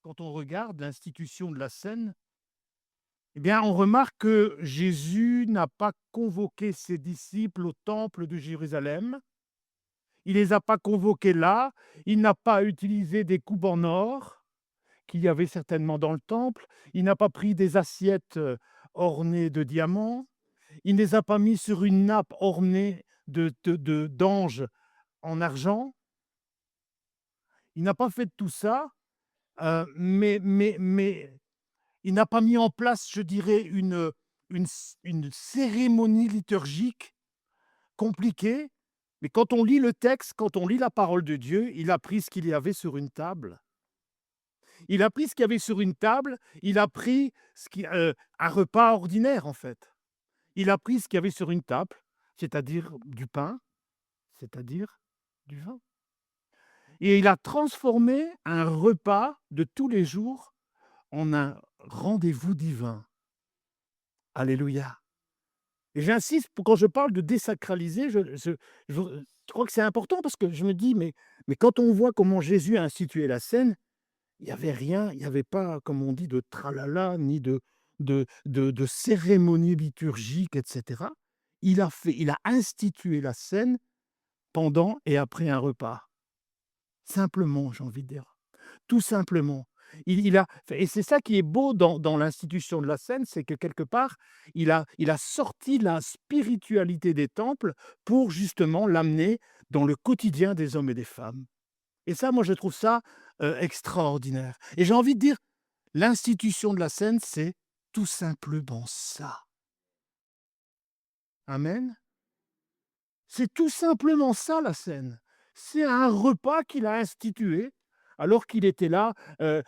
quand on regarde l'institution de la scène, eh bien, on remarque que Jésus n'a pas convoqué ses disciples au temple de Jérusalem. Il les a pas convoqués là. Il n'a pas utilisé des coupes en or qu'il y avait certainement dans le temple. Il n'a pas pris des assiettes, ornées de diamants. Il ne les a pas mis sur une nappe ornée d'anges en argent. Il n'a pas fait de tout ça, mais il n'a pas mis en place, je dirais, une cérémonie liturgique compliquée, mais quand on lit le texte, quand on lit la parole de Dieu, il a pris ce qu'il y avait sur une table. Il a pris ce qu'il y avait sur une table, il a pris un repas ordinaire, en fait. Il a pris ce qu'il y avait sur une table, c'est-à-dire du pain, c'est-à-dire du vin, et il a transformé un repas de tous les jours en un rendez-vous divin. Alléluia. Et j'insiste pour quand je parle de désacraliser, je crois que c'est important parce que je me dis: «Mais quand on voit comment Jésus a institué la scène, il y avait rien, il y avait pas, comme on dit, de tralala, ni de cérémonie liturgique et cetera». Il a institué la scène pendant et après un repas. Simplement, j'ai envie de dire. Tout simplement. Il a et c'est ça qui est beau dans l'institution de la scène, c'est que quelque part, il a sorti la spiritualité des temples pour justement l'amener dans le quotidien des hommes et des femmes. Et ça, moi, je trouve ça, extraordinaire. Et j'ai envie de dire, l'institution de la scène, c'est tout simplement ça. Amen. C'est tout simplement ça la scène. C'est un repas qu'il a institué, alors qu'il était là,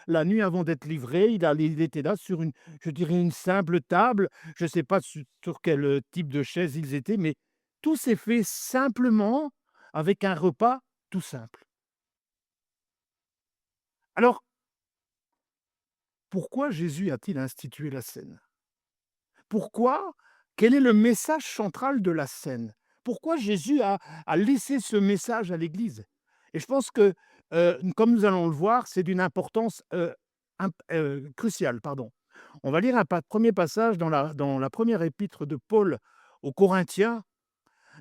la nuit avant d'être livré, il était là sur une, je dirais, une simple table. Je ne sais pas sur quel, type de chaise ils étaient, mais tout s'est fait simplement avec un repas tout simple. Alors, pourquoi Jésus a-t-il institué la scène? Pourquoi? Quel est le message central de la scène? Pourquoi Jésus a laissé ce message à l'Église? Et je pense que, comme nous allons le voir, c'est d'une importance, cruciale, pardon. On va lire un 1 passage dans la première épître de Paul aux Corinthiens,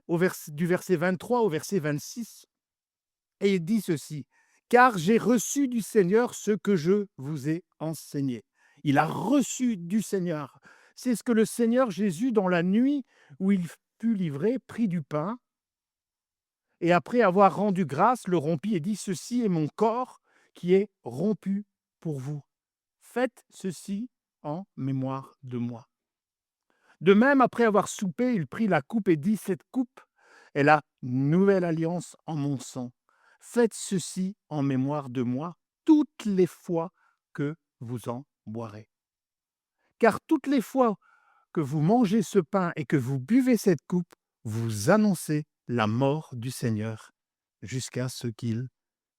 du verset 23 au verset 26, et il dit ceci: «Car j'ai reçu du Seigneur ce que je vous ai enseigné». Il a reçu du Seigneur. C'est ce que le Seigneur Jésus, dans la nuit où il fut livré, prit du pain et après avoir rendu grâce, le rompit et dit: «Ceci est mon corps qui est rompu pour vous. Faites ceci en mémoire de moi». De même, après avoir soupé, il prit la coupe et dit: «Cette coupe est la nouvelle alliance en mon sang. Faites ceci en mémoire de moi toutes les fois que vous en boirez. Car toutes les fois que vous mangez ce pain et que vous buvez cette coupe, vous annoncez la mort du Seigneur jusqu'à ce qu'il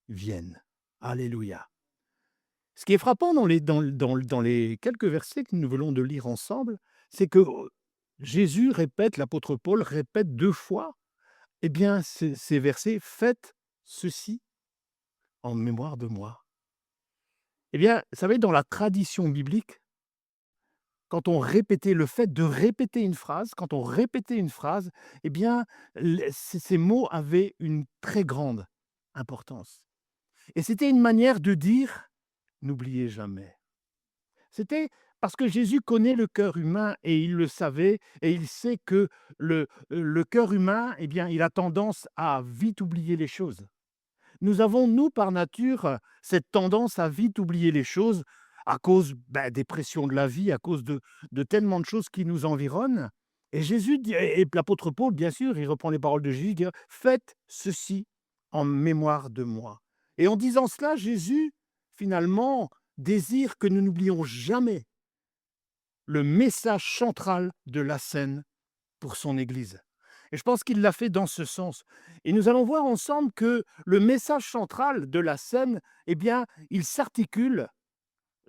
vienne». Alléluia. Ce qui est frappant dans les quelques versets que nous venons de lire ensemble, c'est que, Jésus répète, l'apôtre Paul répète 2 fois, eh bien, ces versets: «Faites ceci en mémoire de moi». Eh bien, vous savez, dans la tradition biblique, quand on répétait le fait de répéter une phrase, quand on répétait une phrase, eh bien, ces mots avaient une très grande importance. Et c'était une manière de dire: «N'oubliez jamais». C'était parce que Jésus connaît le cœur humain et il le savait et il sait que le cœur humain, eh bien, il a tendance à vite oublier les choses. Nous avons, nous, par nature, cette tendance à vite oublier les choses à cause, des pressions de la vie, à cause de tellement de choses qui nous environnent. Et Jésus dit et l'apôtre Paul, bien sûr, il reprend les paroles de Jésus, il dit: «Faites ceci en mémoire de moi». Et en disant cela, Jésus, finalement, désire que nous n'oublions jamais le message central de la scène pour son Église. Et je pense qu'il l'a fait dans ce sens. Et nous allons voir ensemble que le message central de la scène, eh bien, il s'articule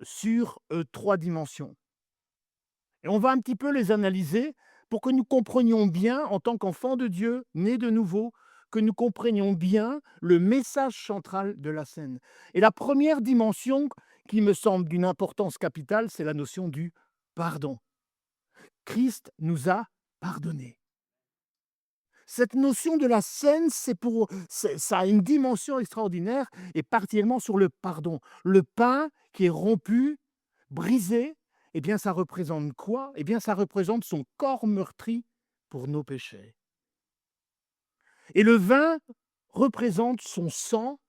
sur 3 dimensions. Et on va un petit peu les analyser pour que nous comprenions bien, en tant qu'enfants de Dieu, nés de nouveau, que nous comprenions bien le message central de la scène. Et la première dimension qui me semble d'une importance capitale, c'est la notion du pardon. Christ nous a pardonnés. Cette notion de la scène, ça a une dimension extraordinaire et particulièrement sur le pardon. Le pain qui est rompu, brisé, eh bien, ça représente quoi? Eh bien, ça représente son corps meurtri pour nos péchés. Et le vin représente son sang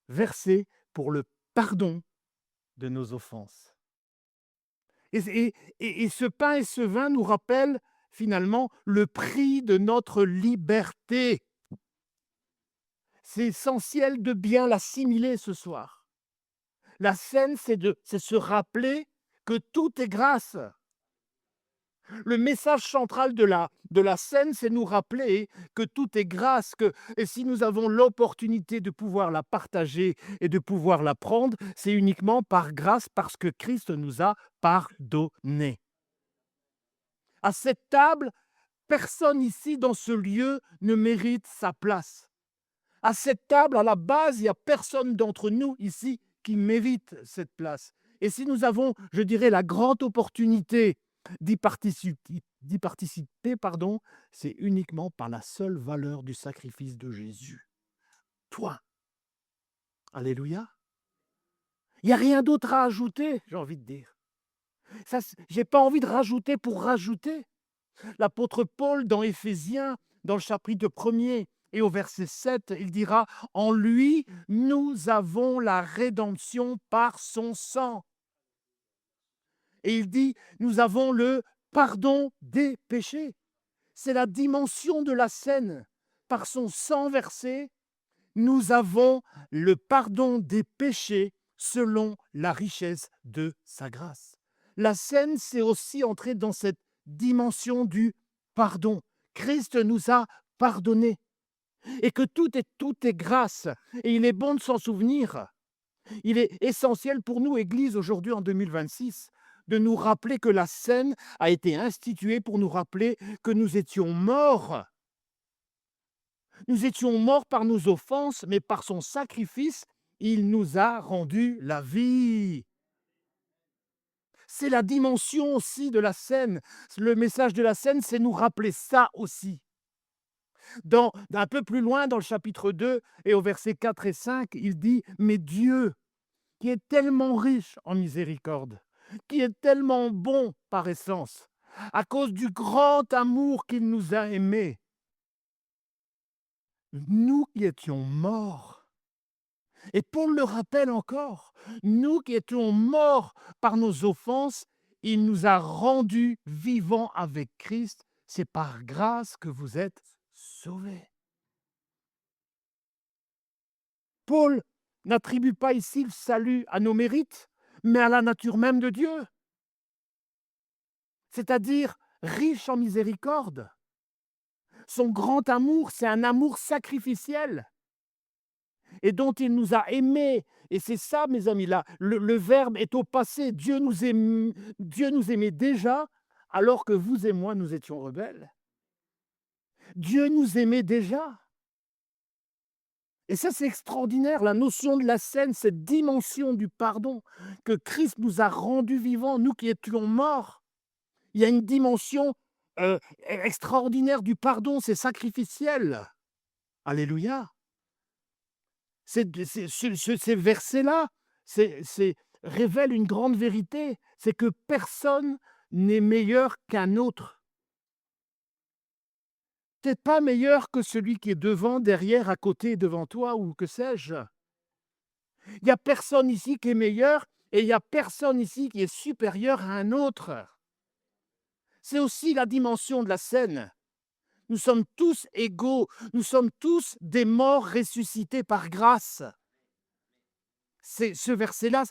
versé pour le pardon de nos offenses. Et ce pain et ce vin nous rappellent finalement le prix de notre liberté. C'est essentiel de bien l'assimiler ce soir. La scène, c'est se rappeler que tout est grâce. Le message central de la scène, c'est nous rappeler que tout est grâce, et si nous avons l'opportunité de pouvoir la partager et de pouvoir la prendre, c'est uniquement par grâce parce que Christ nous a pardonné. À cette table, personne ici dans ce lieu ne mérite sa place. À cette table, à la base, il n'y a personne d'entre nous ici qui mérite cette place. Et si nous avons, je dirais, la grande opportunité d'y participer, c'est uniquement par la seule valeur du sacrifice de Jésus. Toi. Alléluia. Il n'y a rien d'autre à ajouter, j'ai envie de dire. Je n'ai pas envie de rajouter pour rajouter. L'apôtre Paul, dans Éphésiens, dans le chapitre 1er et au verset 7, il dira « En lui, nous avons la rédemption par son sang. » Et il dit « Nous avons le pardon des péchés. » C'est la dimension de la scène. Par son sang versé, nous avons le pardon des péchés selon la richesse de sa grâce. La scène, c'est aussi entrer dans cette dimension du pardon. Christ nous a pardonnés et que tout est grâce. Et il est bon de s'en souvenir. Il est essentiel pour nous, Église, aujourd'hui en 2026, de nous rappeler que la scène a été instituée pour nous rappeler que nous étions morts. Nous étions morts par nos offenses, mais par son sacrifice, il nous a rendu la vie. C'est la dimension aussi de la scène. Le message de la scène, c'est nous rappeler ça aussi. Un peu plus loin, dans le chapitre 2 et au verset 4 et 5, il dit « Mais Dieu, qui est tellement riche en miséricorde, qui est tellement bon par essence, à cause du grand amour qu'il nous a aimés, nous qui étions morts. » Et Paul le rappelle encore, nous qui étions morts par nos offenses, il nous a rendus vivants avec Christ. C'est par grâce que vous êtes sauvés. Paul n'attribue pas ici le salut à nos mérites, mais à la nature même de Dieu, c'est-à-dire riche en miséricorde. Son grand amour, c'est un amour sacrificiel et dont il nous a aimés. Et c'est ça, mes amis, là, le verbe est au passé. Dieu nous aimait déjà alors que vous et moi, nous étions rebelles. Dieu nous aimait déjà. Et ça, c'est extraordinaire, la notion de la scène, cette dimension du pardon, que Christ nous a rendus vivants, nous qui étions morts. Il y a une dimension extraordinaire du pardon, c'est sacrificiel. Alléluia. Ces versets-là révèlent une grande vérité, c'est que personne n'est meilleur qu'un autre. Tu n'es pas meilleur que celui qui est devant, derrière, à côté, devant toi, ou que sais-je. Il n'y a personne ici qui est meilleur et il n'y a personne ici qui est supérieur à un autre. C'est aussi la dimension de la scène. Nous sommes tous égaux, nous sommes tous des morts ressuscités par grâce. C'est ce verset-là,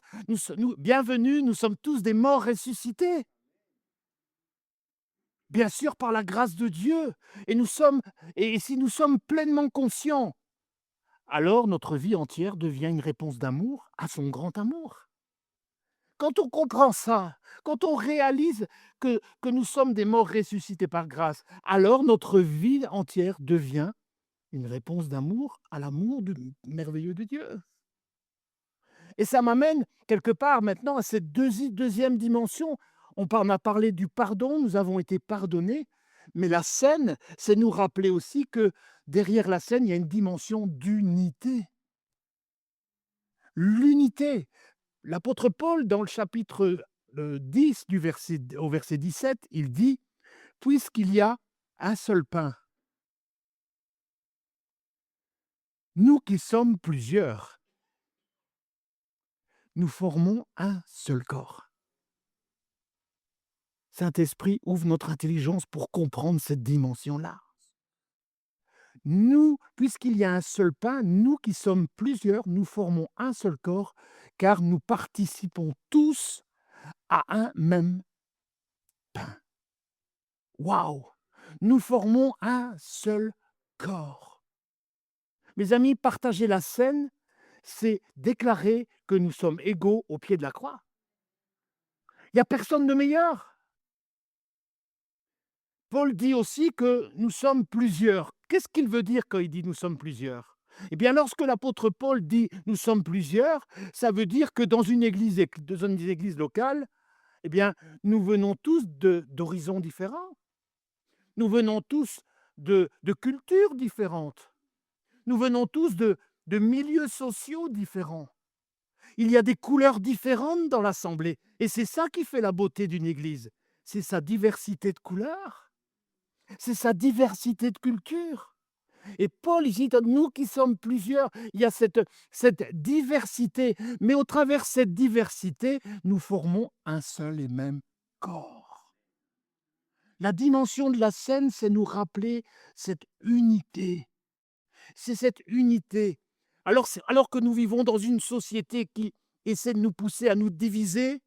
bienvenue, nous sommes tous des morts ressuscités. Bien sûr, par la grâce de Dieu. Et si nous sommes pleinement conscients, alors notre vie entière devient une réponse d'amour à son grand amour. Quand on comprend ça, quand on réalise que nous sommes des morts ressuscités par grâce, alors notre vie entière devient une réponse d'amour à l'amour merveilleux de Dieu. Et ça m'amène quelque part maintenant à cette deuxième dimension. On a parlé du pardon, nous avons été pardonnés, mais la scène, c'est nous rappeler aussi que derrière la scène, il y a une dimension d'unité. L'unité. L'apôtre Paul, dans le chapitre 10, au verset 17, il dit: «Puisqu'il y a un seul pain, nous qui sommes plusieurs, nous formons un seul corps». Saint-Esprit, ouvre notre intelligence pour comprendre cette dimension-là. Nous, puisqu'il y a un seul pain, nous qui sommes plusieurs, nous formons un seul corps, car nous participons tous à un même pain. Waouh! Nous formons un seul corps. Mes amis, partager la scène, c'est déclarer que nous sommes égaux au pied de la croix. Il n'y a personne de meilleur. Paul dit aussi que nous sommes plusieurs. Qu'est-ce qu'il veut dire quand il dit nous sommes plusieurs? Eh bien, lorsque l'apôtre Paul dit nous sommes plusieurs, ça veut dire que dans une église, dans une église locale, eh bien, nous venons tous d'horizons différents. Nous venons tous de cultures différentes. Nous venons tous de milieux sociaux différents. Il y a des couleurs différentes dans l'assemblée. Et c'est ça qui fait la beauté d'une église. C'est sa diversité de couleurs. C'est sa diversité de culture. Et Paul ici, nous qui sommes plusieurs, il y a cette diversité. Mais au travers de cette diversité, nous formons un seul et même corps. La dimension de la scène, c'est nous rappeler cette unité. C'est cette unité. Alors que nous vivons dans une société qui essaie de nous pousser à nous diviser,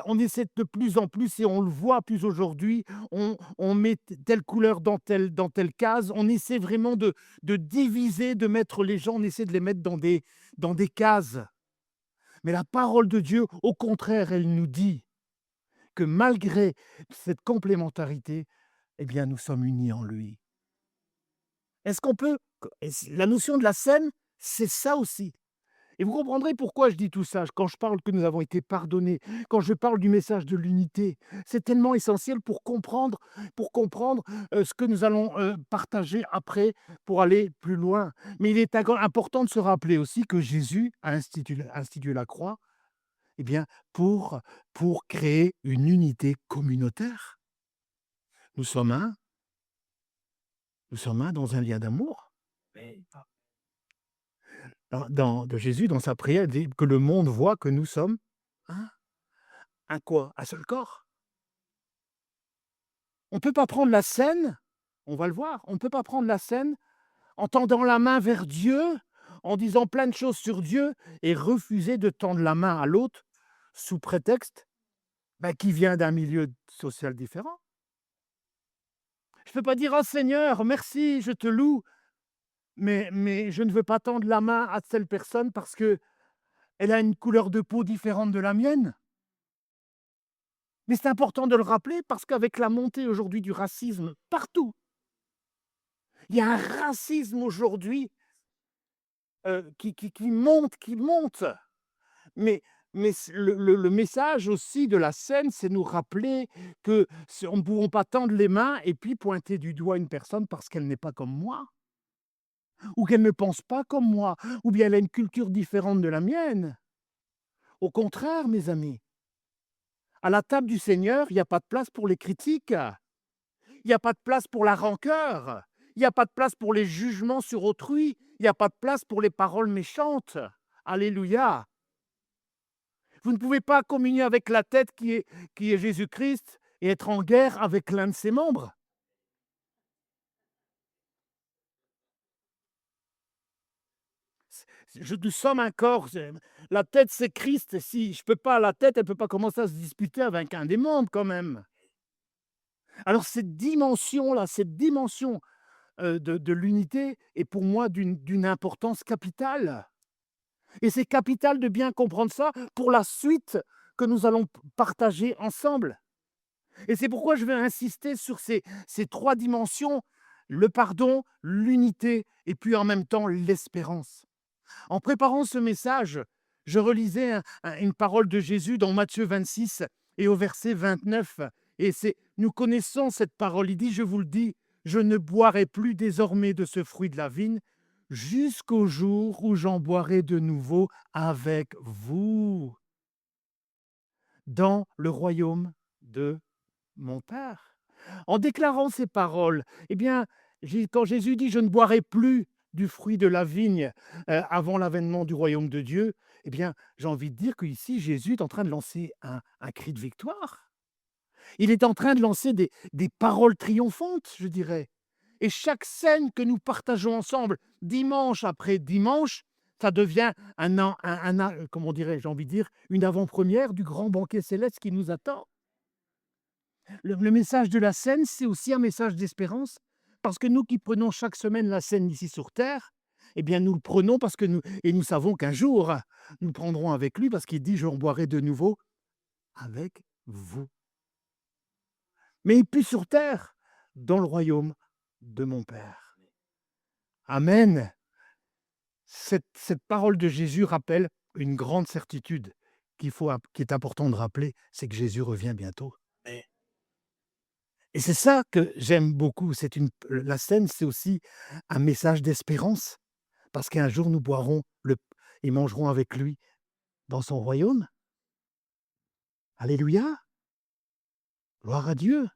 on essaie de plus en plus, et on le voit plus aujourd'hui, on met telle couleur dans telle case, on essaie vraiment de diviser, de mettre les gens, on essaie de les mettre dans des cases. Mais la parole de Dieu, au contraire, elle nous dit que malgré cette complémentarité, eh bien, nous sommes unis en lui. Est-ce qu'on peut la notion de la scène, c'est ça aussi. Et vous comprendrez pourquoi je dis tout ça, quand je parle que nous avons été pardonnés, quand je parle du message de l'unité. C'est tellement essentiel pour comprendre ce que nous allons partager après pour aller plus loin. Mais il est important de se rappeler aussi que Jésus a institué la croix, eh bien, pour créer une unité communautaire. Nous sommes un, nous sommes un dans un lien d'amour. Mais de Jésus, dans sa prière, il dit que le monde voit que nous sommes un. Un quoi? Un seul corps. On ne peut pas prendre la scène, on va le voir, on ne peut pas prendre la scène en tendant la main vers Dieu, en disant plein de choses sur Dieu et refuser de tendre la main à l'autre sous prétexte qu'il vient d'un milieu social différent. Je ne peux pas dire: «Oh Seigneur, merci, je te loue, mais je ne veux pas tendre la main à telle personne parce qu'elle a une couleur de peau différente de la mienne». Mais c'est important de le rappeler parce qu'avec la montée aujourd'hui du racisme partout, il y a un racisme aujourd'hui qui monte. Mais, le message aussi de la scène, c'est nous rappeler que on ne pouvons pas tendre les mains et puis pointer du doigt une personne parce qu'elle n'est pas comme moi, ou qu'elle ne pense pas comme moi, ou bien elle a une culture différente de la mienne. Au contraire, mes amis, à la table du Seigneur, il n'y a pas de place pour les critiques. Il n'y a pas de place pour la rancœur. Il n'y a pas de place pour les jugements sur autrui. Il n'y a pas de place pour les paroles méchantes. Alléluia. Vous ne pouvez pas communier avec la tête qui est Jésus-Christ et être en guerre avec l'un de ses membres. Nous sommes un corps. La tête, c'est Christ. Si je peux pas, la tête, elle ne peut pas commencer à se disputer avec un des membres quand même. Alors cette dimension-là, cette dimension de l'unité est pour moi d'une importance capitale. Et c'est capital de bien comprendre ça pour la suite que nous allons partager ensemble. Et c'est pourquoi je vais insister sur ces trois dimensions, le pardon, l'unité et puis en même temps l'espérance. En préparant ce message, je relisais une parole de Jésus dans Matthieu 26 et au verset 29. Et nous connaissons cette parole. Il dit, je vous le dis, je ne boirai plus désormais de ce fruit de la vigne jusqu'au jour où j'en boirai de nouveau avec vous dans le royaume de mon Père. En déclarant ces paroles, eh bien, quand Jésus dit: «Je ne boirai plus du fruit de la vigne, avant l'avènement du royaume de Dieu», eh bien, j'ai envie de dire qu'ici, Jésus est en train de lancer un cri de victoire. Il est en train de lancer des paroles triomphantes, je dirais. Et chaque scène que nous partageons ensemble, dimanche après dimanche, ça devient comment dirais-je? J'ai envie de dire, une avant-première du grand banquet céleste qui nous attend. Le message de la scène, c'est aussi un message d'espérance, parce que nous qui prenons chaque semaine la scène ici sur terre, eh bien, nous le prenons parce que nous savons qu'un jour, nous le prendrons avec lui, parce qu'il dit: «Je en boirai de nouveau avec vous». Mais puis sur terre, dans le royaume de mon Père. Amen. Cette parole de Jésus rappelle une grande certitude qui est important de rappeler, c'est que Jésus revient bientôt. Et c'est ça que j'aime beaucoup. La scène, c'est aussi un message d'espérance, parce qu'un jour nous boirons et mangerons avec lui dans son royaume. Alléluia, gloire à Dieu,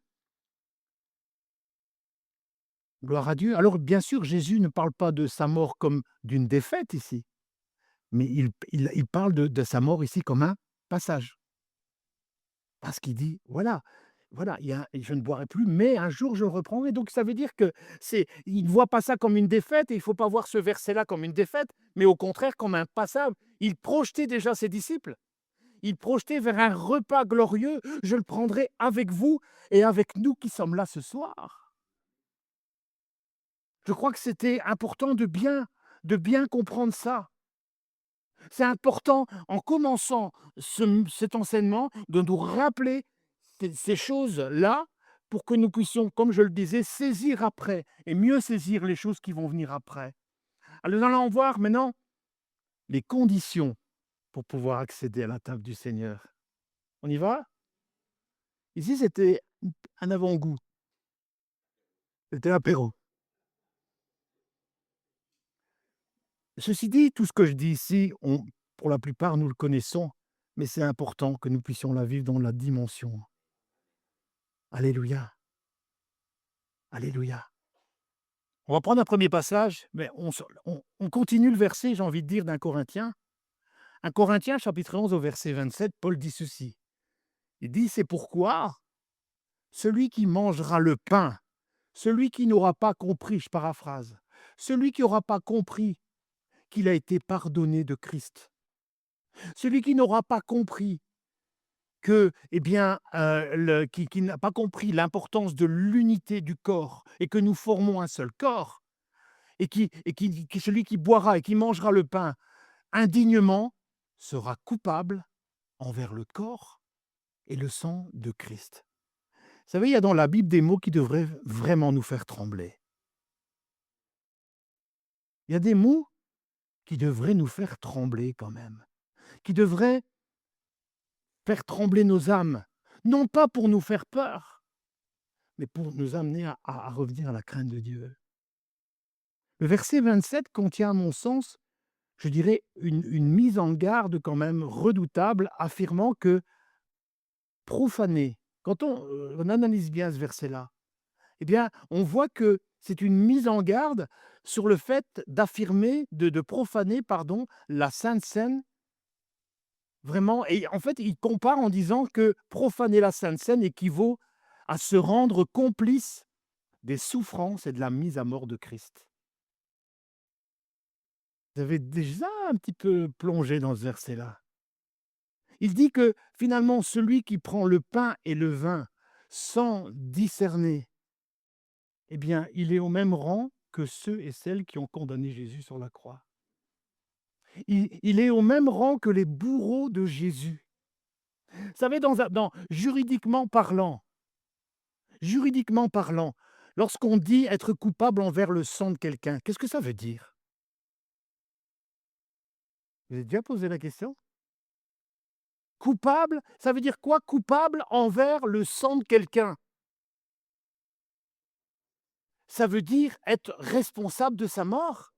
gloire à Dieu. Alors bien sûr, Jésus ne parle pas de sa mort comme d'une défaite ici, mais il parle de sa mort ici comme un passage. Parce qu'il dit: «Voilà, je ne boirai plus, mais un jour je le reprendrai». Donc ça veut dire que il ne voit pas ça comme une défaite, et il ne faut pas voir ce verset-là comme une défaite, mais au contraire comme un passage. Il projetait déjà ses disciples. Il projetait vers un repas glorieux: «Je le prendrai avec vous et avec nous qui sommes là ce soir». Je crois que c'était important de bien comprendre ça. C'est important, en commençant cet enseignement, de nous rappeler ces choses-là, pour que nous puissions, comme je le disais, saisir après et mieux saisir les choses qui vont venir après. Alors nous allons voir maintenant les conditions pour pouvoir accéder à la table du Seigneur. On y va? Ici, c'était un avant-goût, c'était l'apéro. Ceci dit, tout ce que je dis ici, pour la plupart, nous le connaissons, mais c'est important que nous puissions la vivre dans la dimension. Alléluia, alléluia. On va prendre un premier passage, mais on continue le verset, j'ai envie de dire, d'un Corinthien. Un Corinthien, chapitre 11, au verset 27, Paul dit ceci. Il dit: «C'est pourquoi celui qui mangera le pain, celui qui n'aura pas compris», je paraphrase, «celui qui n'aura pas compris qu'il a été pardonné de Christ, celui qui n'aura pas compris que, eh bien, qui n'a pas compris l'importance de l'unité du corps et que nous formons un seul corps, celui qui boira et qui mangera le pain indignement sera coupable envers le corps et le sang de Christ». Vous savez, il y a dans la Bible des mots qui devraient vraiment nous faire trembler. Il y a des mots qui devraient nous faire trembler quand même, qui devraient faire trembler nos âmes, non pas pour nous faire peur, mais pour nous amener à revenir à la crainte de Dieu. Le verset 27 contient, à mon sens, je dirais, une mise en garde quand même redoutable, affirmant que profaner, quand on analyse bien ce verset-là, eh bien, on voit que c'est une mise en garde sur le fait d'affirmer, de profaner, pardon, la Sainte Seine, vraiment. Et en fait, il compare en disant que profaner la Sainte Seine équivaut à se rendre complice des souffrances et de la mise à mort de Christ. Vous avez déjà un petit peu plongé dans ce verset-là. Il dit que finalement, celui qui prend le pain et le vin sans discerner, eh bien, il est au même rang que ceux et celles qui ont condamné Jésus sur la croix. Il est au même rang que les bourreaux de Jésus. Vous savez, juridiquement parlant, lorsqu'on dit être coupable envers le sang de quelqu'un, qu'est-ce que ça veut dire? Vous avez déjà posé la question? Coupable, ça veut dire quoi coupable envers le sang de quelqu'un? Ça veut dire être responsable de sa mort.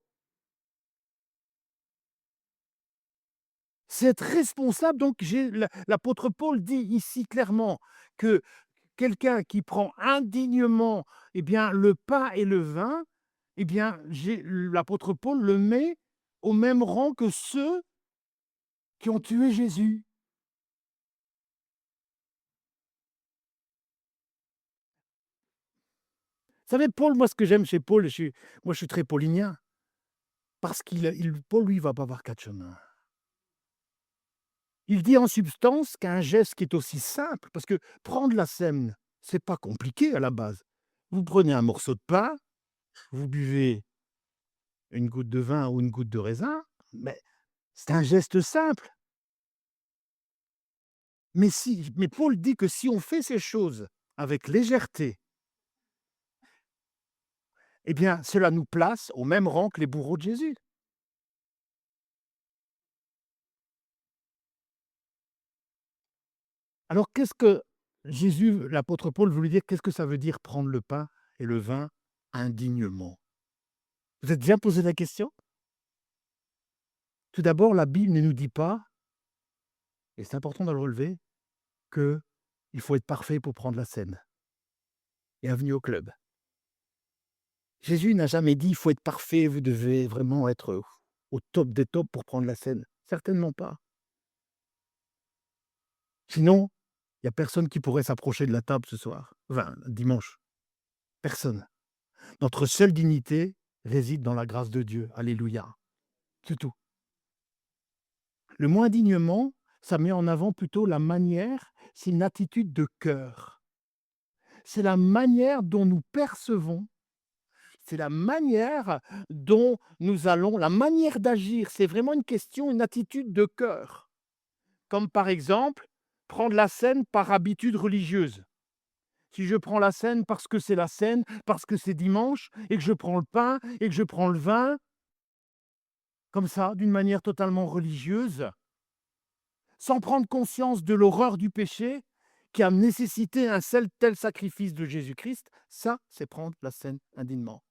C'est être responsable, donc l'apôtre Paul dit ici clairement que quelqu'un qui prend indignement, eh bien, le pain et le vin, eh bien, l'apôtre Paul le met au même rang que ceux qui ont tué Jésus. Vous savez, Paul, moi, ce que j'aime chez Paul, moi, je suis très paulinien, parce Paul, lui, il va pas voir 4 chemins. Il dit en substance qu'un geste qui est aussi simple, parce que prendre la sème, c'est pas compliqué à la base. Vous prenez un morceau de pain, vous buvez une goutte de vin ou une goutte de raisin, mais c'est un geste simple. Mais Paul dit que si on fait ces choses avec légèreté, eh bien, cela nous place au même rang que les bourreaux de Jésus. Alors qu'est-ce que Jésus, l'apôtre Paul voulait dire, qu'est-ce que ça veut dire prendre le pain et le vin indignement? Vous êtes déjà posé la question? Tout d'abord, la Bible ne nous dit pas, et c'est important de le relever, qu'il faut être parfait pour prendre la scène. Bienvenue au club. Jésus n'a jamais dit: «Il faut être parfait, vous devez vraiment être, au top des tops pour prendre la scène». Certainement pas. Sinon, il y a personne qui pourrait s'approcher de la table ce soir, enfin dimanche, personne. Notre seule dignité réside dans la grâce de Dieu. Alléluia, c'est tout. Le mot indignement, ça met en avant plutôt la manière, c'est une attitude de cœur. C'est la manière dont nous percevons, c'est la manière dont nous allons, la manière d'agir, c'est vraiment une question, une attitude de cœur. Comme par exemple, prendre la scène par habitude religieuse. Si je prends la scène parce que c'est la scène, parce que c'est dimanche, et que je prends le pain, et que je prends le vin, comme ça, d'une manière totalement religieuse, sans prendre conscience de l'horreur du péché qui a nécessité un tel sacrifice de Jésus-Christ, ça, c'est prendre la scène indignement.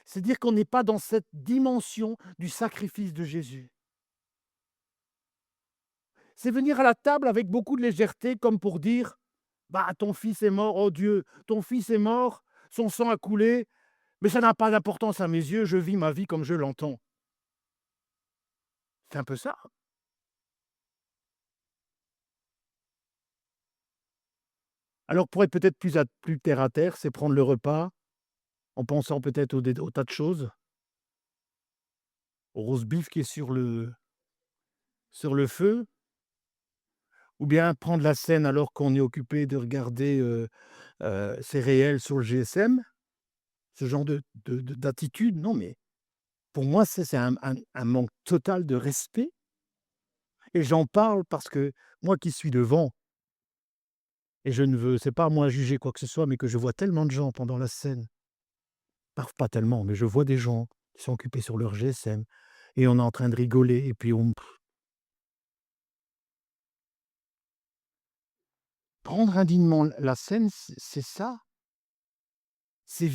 C'est dire qu'on n'est pas dans cette dimension du sacrifice de Jésus. C'est venir à la table avec beaucoup de légèreté, comme pour dire: «Bah, ton fils est mort, oh Dieu, ton fils est mort, son sang a coulé, mais ça n'a pas d'importance à mes yeux, je vis ma vie comme je l'entends». C'est un peu ça. Alors pour être peut-être plus terre à terre, c'est prendre le repas en pensant peut-être au tas de choses, au roast beef qui est sur le feu, ou bien prendre la scène alors qu'on est occupé de regarder, ses réels sur le GSM. Ce genre d'attitude, non, mais pour moi, c'est un manque total de respect, et j'en parle parce que moi qui suis devant, et je ne veux c'est pas à moi à juger quoi que ce soit, mais que je vois tellement de gens pendant la scène, pas tellement, mais je vois des gens qui sont occupés sur leur GSM, et on est en train de rigoler, et puis on prendre indignement la scène, c'est ça, c'est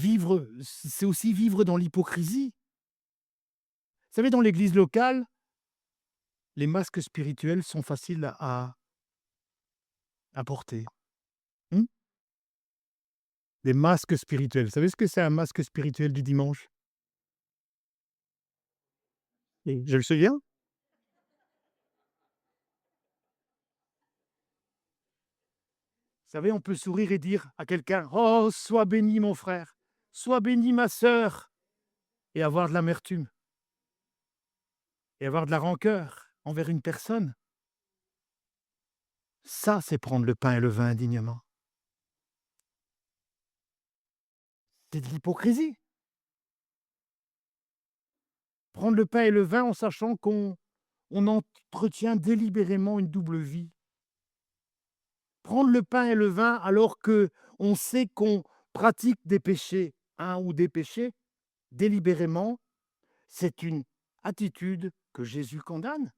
aussi vivre dans l'hypocrisie. Vous savez, dans l'église locale, les masques spirituels sont faciles à porter. Mmh? Des masques spirituels. Vous savez ce que c'est un masque spirituel du dimanche? Et je le souviens? Vous savez, on peut sourire et dire à quelqu'un: «Oh, sois béni mon frère, sois béni ma sœur», et avoir de l'amertume et avoir de la rancœur envers une personne. Ça, c'est prendre le pain et le vin indignement. C'est de l'hypocrisie. Prendre le pain et le vin en sachant qu'on entretient délibérément une double vie. Prendre le pain et le vin alors que on sait qu'on pratique des péchés, un ou des péchés, délibérément, c'est une attitude que Jésus condamne.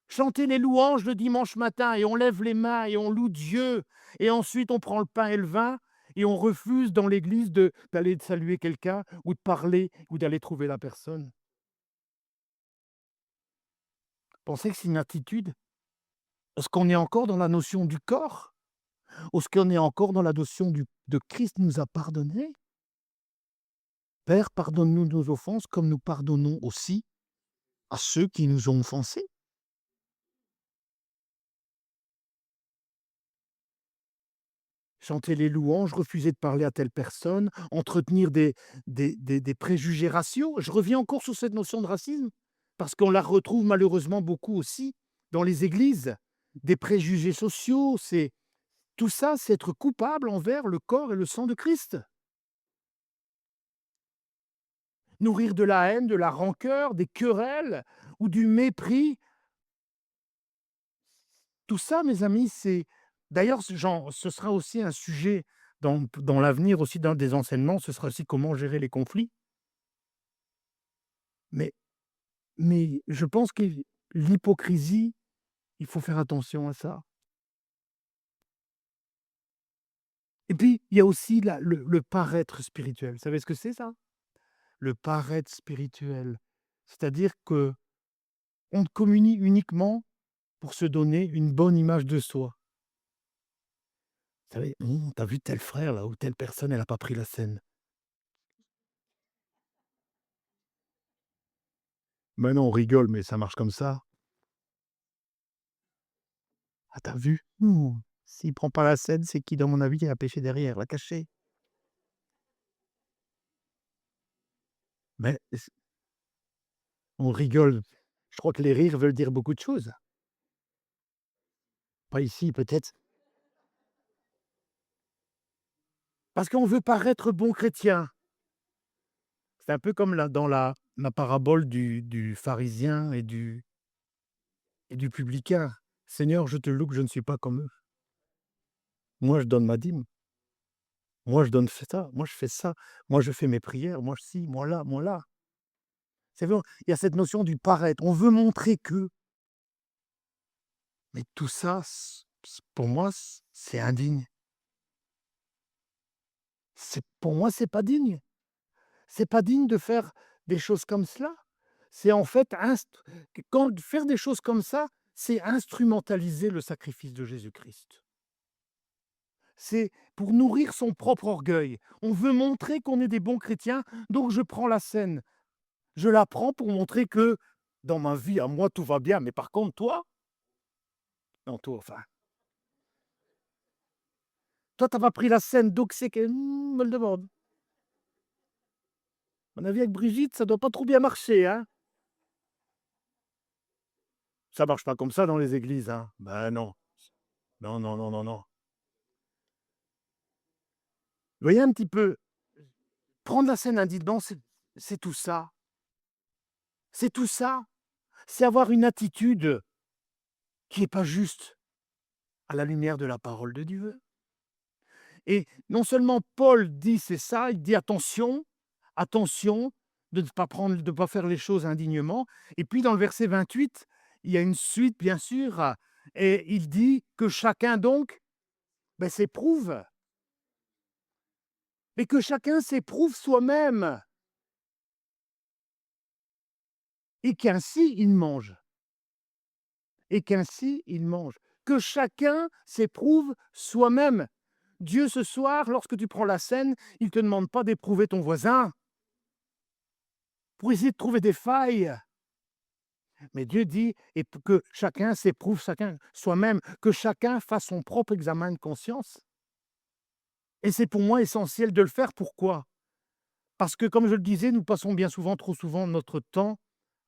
Chanter les louanges le dimanche matin et on lève les mains et on loue Dieu et ensuite on prend le pain et le vin et on refuse dans l'église d'aller saluer quelqu'un ou de parler ou d'aller trouver la personne. Pensez que c'est une attitude? Est-ce qu'on est encore dans la notion du corps? Ou est-ce qu'on est encore dans la notion de Christ nous a pardonné? Père, pardonne-nous nos offenses comme nous pardonnons aussi à ceux qui nous ont offensés. Chanter les louanges, refuser de parler à telle personne, entretenir des préjugés raciaux. Je reviens encore sur cette notion de racisme, parce qu'on la retrouve malheureusement beaucoup aussi dans les églises. Des préjugés sociaux, tout ça, c'est être coupable envers le corps et le sang de Christ. Nourrir de la haine, de la rancœur, des querelles ou du mépris. Tout ça, mes amis, c'est d'ailleurs, ce sera aussi un sujet dans l'avenir aussi dans des enseignements, ce sera aussi comment gérer les conflits. Mais je pense que l'hypocrisie, il faut faire attention à ça. Et puis, il y a aussi le paraître spirituel. Vous savez ce que c'est ça? Le paraître spirituel. C'est-à-dire qu'on communie uniquement pour se donner une bonne image de soi. Vous savez: «Tu vu tel frère là ou telle personne, elle a pas pris la scène». Mais non, on rigole, mais ça marche comme ça. «Ah, tu vu? S'il prend pas la scène, c'est qui, dans mon avis, a péché derrière, l'a caché». Mais on rigole. Je crois que les rires veulent dire beaucoup de choses. Pas ici, peut-être. Parce qu'on veut paraître bon chrétien. C'est un peu comme dans la parabole du pharisien et du publicain. «Seigneur, je te loue que je ne suis pas comme eux. Moi, je donne ma dîme. Moi, je donne ça. Moi, je fais ça. Moi, je fais mes prières. Moi, ci, moi là, moi là». C'est vrai, il y a cette notion du paraître. On veut montrer que, mais tout ça, pour moi, c'est indigne. Pour moi, c'est pas digne. C'est pas digne de faire des choses comme cela. C'est en fait faire des choses comme ça, c'est instrumentaliser le sacrifice de Jésus-Christ. C'est pour nourrir son propre orgueil. On veut montrer qu'on est des bons chrétiens, donc je prends la scène. Je la prends pour montrer que dans ma vie à moi, tout va bien, mais par contre toi, non toi, enfin, toi tu as pas pris la scène, donc c'est que, me le demande. À mon avis avec Brigitte, ça doit pas trop bien marcher, hein? Ça marche pas comme ça dans les églises, hein? Ben non. Non, non, non, non, non. Vous voyez un petit peu, prendre la scène indignement, c'est tout ça. C'est tout ça. C'est avoir une attitude qui est pas juste à la lumière de la parole de Dieu. Et non seulement Paul dit c'est ça, il dit: «Attention, attention de ne pas faire les choses indignement». Et puis dans le verset 28, il y a une suite bien sûr, et il dit que chacun donc, s'éprouve, mais que chacun s'éprouve soi-même et qu'ainsi il mange. Et qu'ainsi il mange. Que chacun s'éprouve soi-même. Dieu, ce soir, lorsque tu prends la scène, il ne te demande pas d'éprouver ton voisin pour essayer de trouver des failles. Mais Dieu dit que chacun s'éprouve chacun soi-même, que chacun fasse son propre examen de conscience. Et c'est pour moi essentiel de le faire. Pourquoi? Parce que, comme je le disais, nous passons bien souvent, trop souvent, notre temps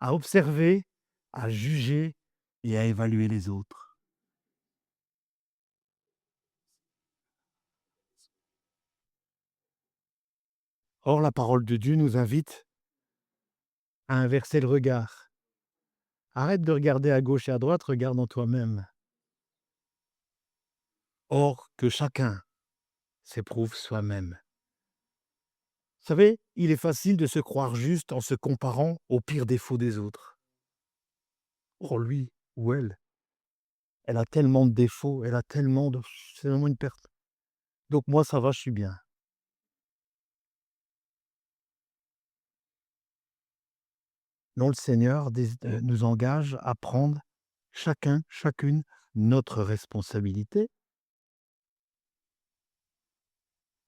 à observer, à juger et à évaluer les autres. Or, la parole de Dieu nous invite à inverser le regard. Arrête de regarder à gauche et à droite, regarde en toi-même. Or, que chacun s'éprouve soi-même. Vous savez, il est facile de se croire juste en se comparant aux pires défauts des autres. Or lui ou elle a tellement de défauts, elle a tellement de c'est vraiment une perte. Donc moi ça va, je suis bien. Non, le Seigneur nous engage à prendre chacun, chacune notre responsabilité.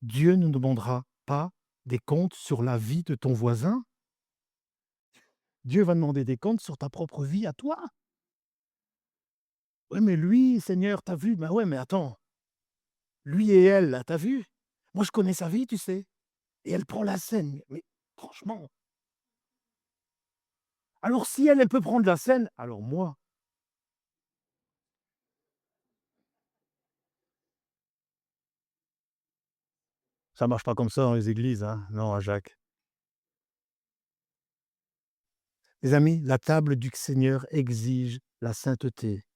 Dieu ne nous demandera pas des comptes sur la vie de ton voisin. Dieu va demander des comptes sur ta propre vie à toi. Ouais, mais lui, Seigneur, t'as vu? Ben ouais, mais attends, lui et elle, là, tu vu? Moi, je connais sa vie, tu sais? Et elle prend la scène. Mais franchement, alors si elle, elle peut prendre la scène, alors moi, ça marche pas comme ça dans les églises, hein. Non, Jacques. Les amis, la table du Seigneur exige la sainteté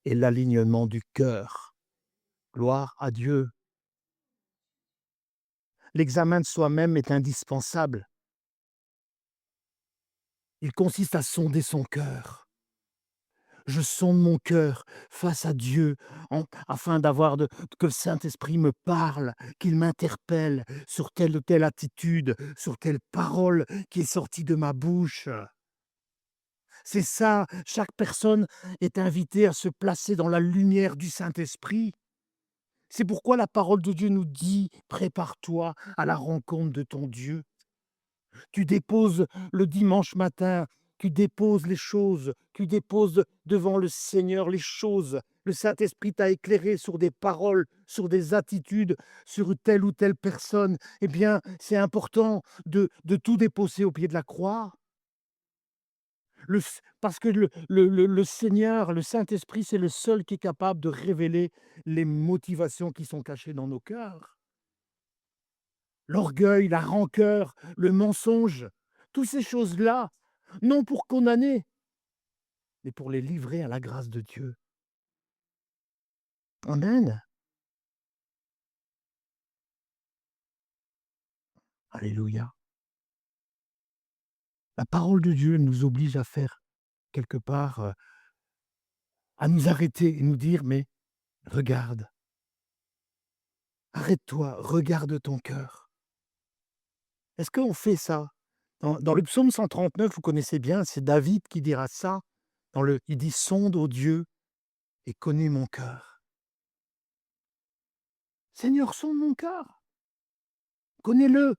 et l'alignement du cœur. Gloire à Dieu. L'examen de soi-même est indispensable. Il consiste à sonder son cœur. Je sonde mon cœur face à Dieu afin que le Saint-Esprit me parle, qu'il m'interpelle sur telle ou telle attitude, sur telle parole qui est sortie de ma bouche. C'est ça, chaque personne est invitée à se placer dans la lumière du Saint-Esprit. C'est pourquoi la parole de Dieu nous dit: «Prépare-toi à la rencontre de ton Dieu». Tu déposes le dimanche matin, tu déposes les choses, tu déposes devant le Seigneur les choses. Le Saint-Esprit t'a éclairé sur des paroles, sur des attitudes, sur telle ou telle personne. Eh bien, c'est important de tout déposer au pied de la croix. Parce que le Seigneur, le Saint-Esprit, c'est le seul qui est capable de révéler les motivations qui sont cachées dans nos cœurs. L'orgueil, la rancœur, le mensonge, toutes ces choses-là, non pour condamner, mais pour les livrer à la grâce de Dieu. Amen. Alléluia. La parole de Dieu nous oblige à faire quelque part, à nous arrêter et nous dire: «Mais regarde, arrête-toi, regarde ton cœur». Est-ce qu'on fait ça? Dans le psaume 139, vous connaissez bien, c'est David qui dira ça. Il dit: «Sonde, ô Dieu, et connais mon cœur». Seigneur, sonde mon cœur, connais-le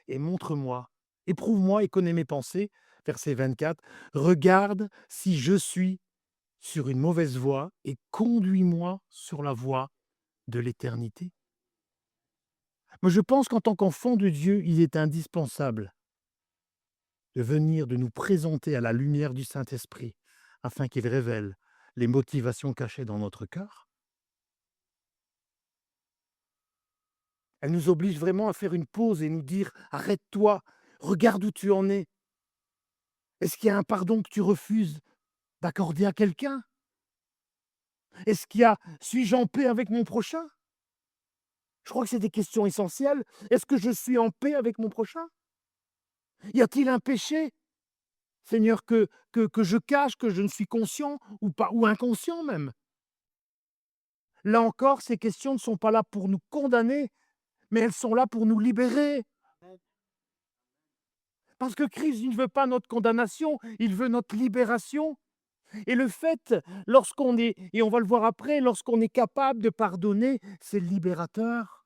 et montre-moi. Éprouve-moi et connais mes pensées. Verset 24. Regarde si je suis sur une mauvaise voie et conduis-moi sur la voie de l'éternité. Moi, je pense qu'en tant qu'enfant de Dieu, il est indispensable de nous présenter à la lumière du Saint-Esprit afin qu'il révèle les motivations cachées dans notre cœur. Elle nous oblige vraiment à faire une pause et nous dire: «Arrête-toi, regarde où tu en es. Est-ce qu'il y a un pardon que tu refuses d'accorder à quelqu'un? Est-ce qu'il y a suis-je en paix avec mon prochain?» Je crois que c'est des questions essentielles. Est-ce que je suis en paix avec mon prochain? Y a-t-il un péché, Seigneur, que je cache, que je ne suis conscient ou pas, ou inconscient même? Là encore, ces questions ne sont pas là pour nous condamner, mais elles sont là pour nous libérer. Parce que Christ, il ne veut pas notre condamnation, il veut notre libération. Et le fait, lorsqu'on est, et on va le voir après, lorsqu'on est capable de pardonner, c'est libérateur.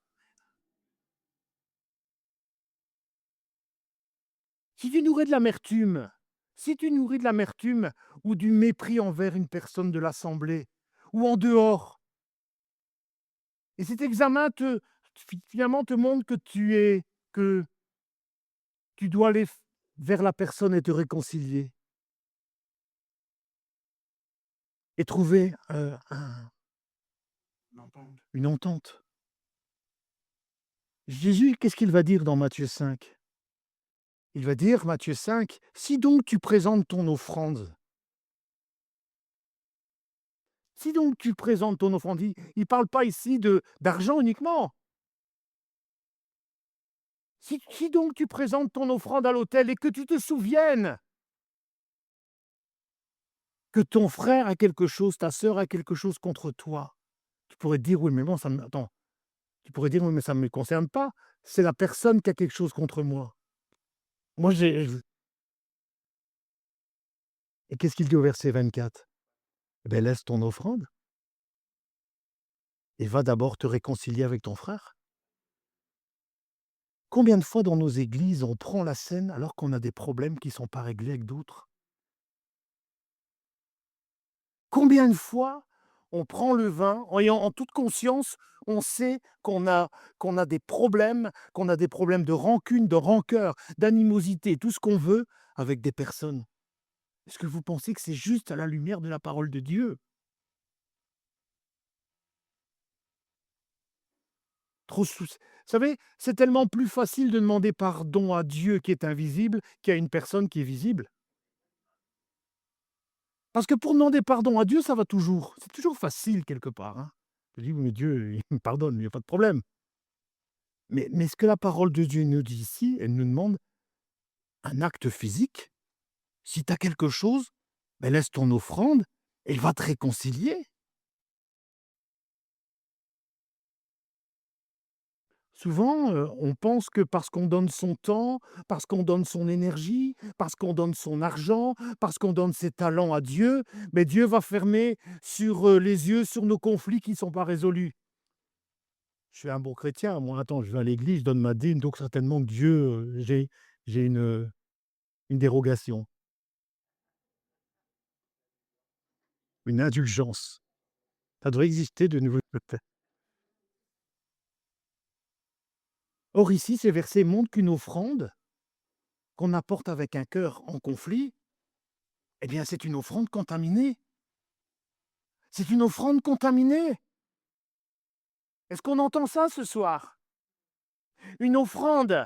Si tu nourris de l'amertume, si tu nourris de l'amertume ou du mépris envers une personne de l'assemblée ou en dehors, et cet examen finalement te montre que tu dois aller vers la personne et te réconcilier et trouver une entente. Jésus, qu'est-ce qu'il va dire dans Matthieu 5? Il va dire, Matthieu 5, si donc tu présentes ton offrande, si donc tu présentes ton offrande, il ne parle pas ici d'argent uniquement. Si donc tu présentes ton offrande à l'autel et que tu te souviennes que ton frère a quelque chose, ta sœur a quelque chose contre toi, tu pourrais te dire: «Oui, mais bon, ça me» attends, tu pourrais dire: «Oui, mais ça ne me concerne pas, c'est la personne qui a quelque chose contre moi». Moi, j'ai et qu'est-ce qu'il dit au verset 24? Eh beh, laisse ton offrande et va d'abord te réconcilier avec ton frère. Combien de fois dans nos églises on prend la scène alors qu'on a des problèmes qui ne sont pas réglés avec d'autres? Combien de fois on prend le vin en toute conscience, on sait qu'on a des problèmes de rancune, de rancœur, d'animosité, tout ce qu'on veut avec des personnes. Est-ce que vous pensez que c'est juste à la lumière de la parole de Dieu? Trop sous Vous savez, c'est tellement plus facile de demander pardon à Dieu qui est invisible qu'à une personne qui est visible. Parce que pour demander pardon à Dieu, ça va toujours. C'est toujours facile quelque part, hein. Je dis: «Oui, mais Dieu, il me pardonne, il y a pas de problème». Mais ce que la parole de Dieu nous dit ici, elle nous demande un acte physique. Si tu as quelque chose, beh, laisse ton offrande et il va te réconcilier. Souvent, on pense que parce qu'on donne son temps, parce qu'on donne son énergie, parce qu'on donne son argent, parce qu'on donne ses talents à Dieu, mais Dieu va fermer les yeux sur nos conflits qui ne sont pas résolus. Je suis un bon chrétien, moi, attends, je vais à l'église, je donne ma dîme, donc certainement que Dieu, j'ai une dérogation, une indulgence. Ça devrait exister de nouveau. Or ici, ces versets montrent qu'une offrande qu'on apporte avec un cœur en conflit, eh bien, c'est une offrande contaminée. C'est une offrande contaminée. Est-ce qu'on entend ça ce soir? Une offrande,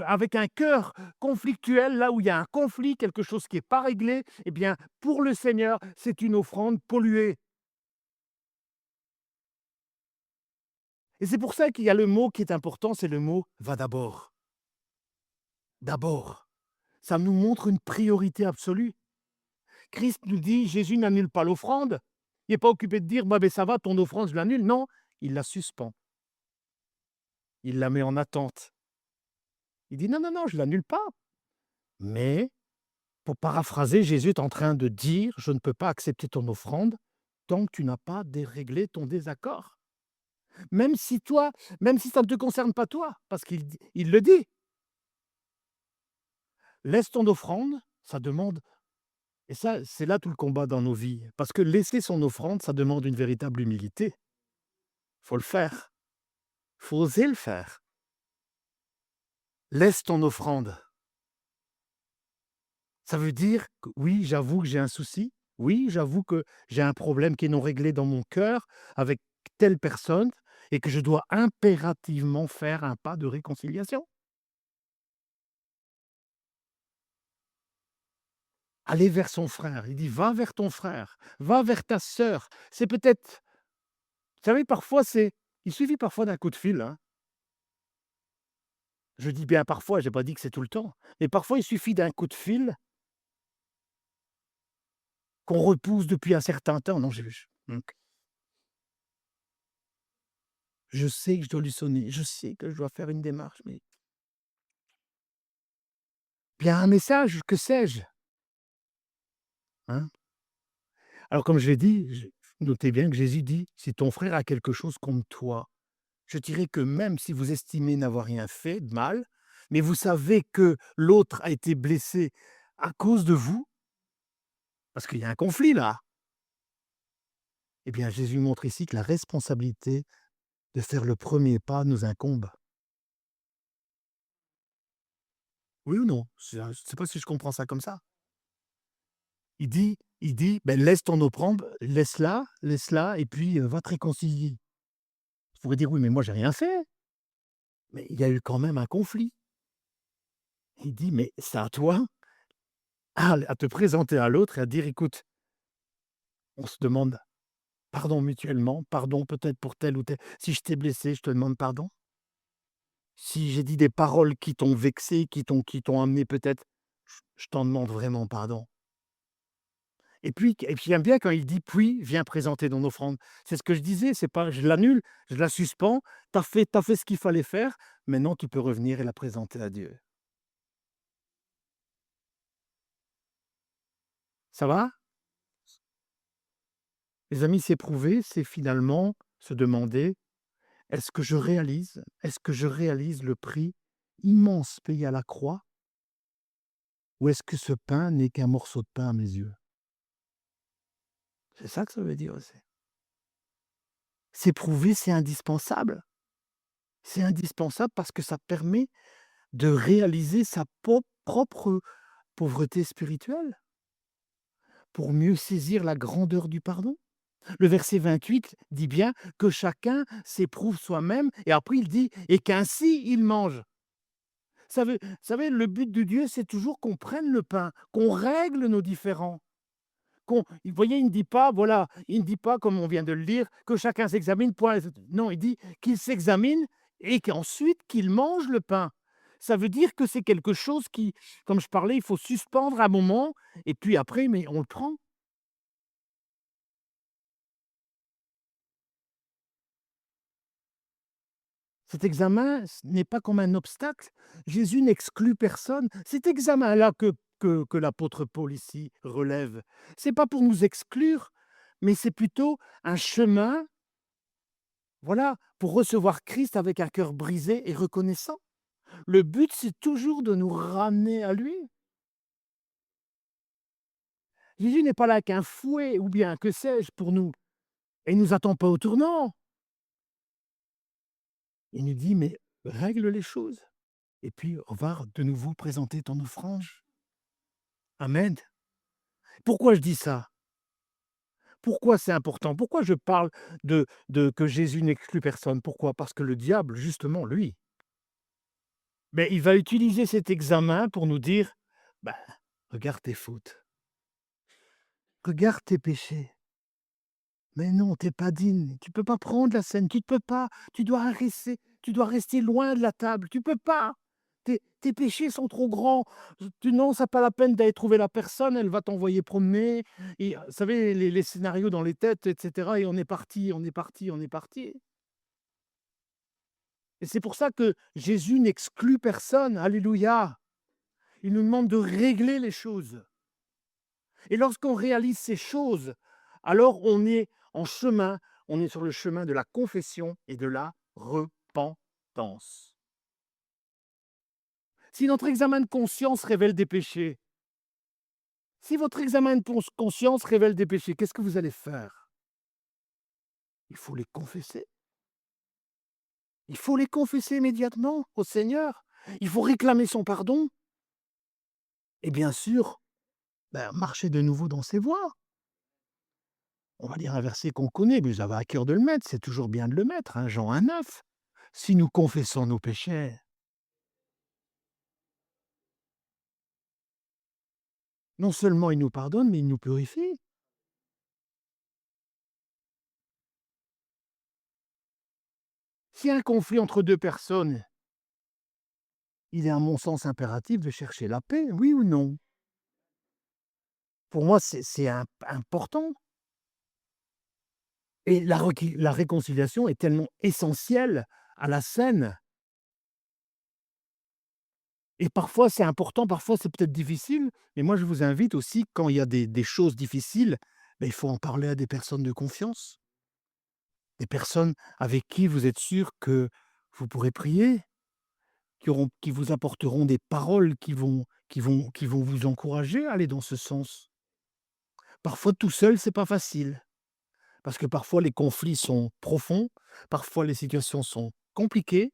avec un cœur conflictuel, là où il y a un conflit, quelque chose qui n'est pas réglé, eh bien, pour le Seigneur, c'est une offrande polluée. Et c'est pour ça qu'il y a le mot qui est important, c'est le mot va d'abord. D'abord. Ça nous montre une priorité absolue. Christ nous dit, Jésus n'annule pas l'offrande. Il n'est pas occupé de dire, bah, ben, ça va, ton offrande, je l'annule. Non, il la suspend. Il la met en attente. Il dit, non, non, non, je ne l'annule pas. Mais, pour paraphraser, Jésus est en train de dire, je ne peux pas accepter ton offrande tant que tu n'as pas déréglé ton désaccord. Même si toi, même si ça ne te concerne pas toi, parce qu'il le dit. Laisse ton offrande, ça demande, et ça, c'est là tout le combat dans nos vies. Parce que laisser son offrande, ça demande une véritable humilité. Faut le faire. Faut oser le faire. Laisse ton offrande. Ça veut dire que oui, j'avoue que j'ai un souci. Oui, j'avoue que j'ai un problème qui est non réglé dans mon cœur avec telle personne et que je dois impérativement faire un pas de réconciliation. Aller vers son frère. Il dit: «Va vers ton frère, va vers ta sœur». C'est peut-être, vous savez, parfois, il suffit parfois d'un coup de fil, hein. Je dis bien parfois, j'ai pas dit que c'est tout le temps, mais parfois il suffit d'un coup de fil qu'on repousse depuis un certain temps. Non, je sais que je dois lui sonner, je sais que je dois faire une démarche, mais bien un message, que sais-je? Hein? Alors comme je l'ai dit, notez bien que Jésus dit: «Si ton frère a quelque chose contre toi», je dirais que même si vous estimez n'avoir rien fait de mal, mais vous savez que l'autre a été blessé à cause de vous, parce qu'il y a un conflit là, eh bien Jésus montre ici que la responsabilité de faire le premier pas nous incombe. Oui ou non? Je sais pas si je comprends ça comme ça. Il dit: «Beh, laisse ton offrande, laisse-la et puis, va te réconcilier». Vous pourrez dire: «Oui, mais moi j'ai rien fait». Mais il y a eu quand même un conflit. Il dit: «Mais c'est à toi à te présenter à l'autre et à dire: "Écoute, on se demande pardon mutuellement, pardon peut-être pour tel ou tel si je t'ai blessé, je te demande pardon"». Si j'ai dit des paroles qui t'ont vexé, qui t'ont amené peut-être, je t'en demande vraiment pardon. Et puis j'aime bien quand il dit: «Puis viens présenter ton offrande». C'est ce que je disais, c'est pas je l'annule, je la suspends. Tu as fait ce qu'il fallait faire, maintenant tu peux revenir et la présenter à Dieu. Ça va? Les amis, s'éprouver, c'est finalement se demander: «Est-ce que je réalise le prix immense payé à la croix, ou est-ce que ce pain n'est qu'un morceau de pain à mes yeux?» C'est ça que ça veut dire aussi. S'éprouver, c'est indispensable. C'est indispensable parce que ça permet de réaliser sa propre pauvreté spirituelle, pour mieux saisir la grandeur du pardon. Le verset 28 dit bien que chacun s'éprouve soi-même, et après il dit: «Et qu'ainsi il mange». Vous savez, le but de Dieu, c'est toujours qu'on prenne le pain, qu'on règle nos différends, vous voyez, il ne dit pas, voilà, il ne dit pas, comme on vient de le lire, que chacun s'examine, point. Non, il dit qu'il s'examine et qu'ensuite qu'il mange le pain. Ça veut dire que c'est quelque chose qui, comme je parlais, il faut suspendre un moment et puis après, mais on le prend. Cet examen, ce n'est pas comme un obstacle. Jésus n'exclut personne. Cet examen-là que l'apôtre Paul ici relève, c'est pas pour nous exclure, mais c'est plutôt un chemin, voilà, pour recevoir Christ avec un cœur brisé et reconnaissant. Le but, c'est toujours de nous ramener à lui. Jésus n'est pas là qu'un fouet ou bien que sais-je pour nous, et il nous attend pas au tournant. Il nous dit: «Mais règle les choses et puis on va de nouveau présenter ton offrande». Amen. Pourquoi je dis ça? Pourquoi c'est important? Pourquoi je parle de que Jésus n'exclut personne? Pourquoi? Parce que le diable, justement, lui, mais il va utiliser cet examen pour nous dire: «Bah, regarde tes fautes, regarde tes péchés. Mais non, tu es pas digne, tu peux pas prendre la scène, tu ne peux pas, tu dois rester loin de la table, tu peux pas. Tes péchés sont trop grands, tu non, ça pas la peine d'aller trouver la personne, elle va t'envoyer promener», et vous savez les scénarios dans les têtes et cetera, et on est parti, on est parti, on est parti, et c'est pour ça que Jésus n'exclut personne. Alléluia. Il nous demande de régler les choses, et lorsqu'on réalise ces choses, alors on est en chemin, on est sur le chemin de la confession et de la repentance. Si notre examen de conscience révèle des péchés, si votre examen de conscience révèle des péchés, qu'est-ce que vous allez faire? Il faut les confesser. Il faut les confesser immédiatement au Seigneur. Il faut réclamer son pardon et bien sûr, marcher de nouveau dans ses voies. On va lire un verset qu'on connaît, mais vous avez à cœur de le mettre, c'est toujours bien de le mettre, hein, Jean 1,9. Si nous confessons nos péchés, non seulement il nous pardonne, mais il nous purifie. S'il y a un conflit entre 2 personnes, il est à mon sens impératif de chercher la paix, oui ou non? Pour moi, c'est important, et la réconciliation est tellement essentielle à la scène, et parfois c'est important, parfois c'est peut-être difficile, mais moi je vous invite aussi, quand il y a des choses difficiles, il faut en parler à des personnes de confiance, des personnes avec qui vous êtes sûr que vous pourrez prier, qui vous apporteront des paroles qui vont vous encourager à aller dans ce sens. Parfois tout seul, c'est pas facile, parce que parfois les conflits sont profonds, parfois les situations sont compliquées,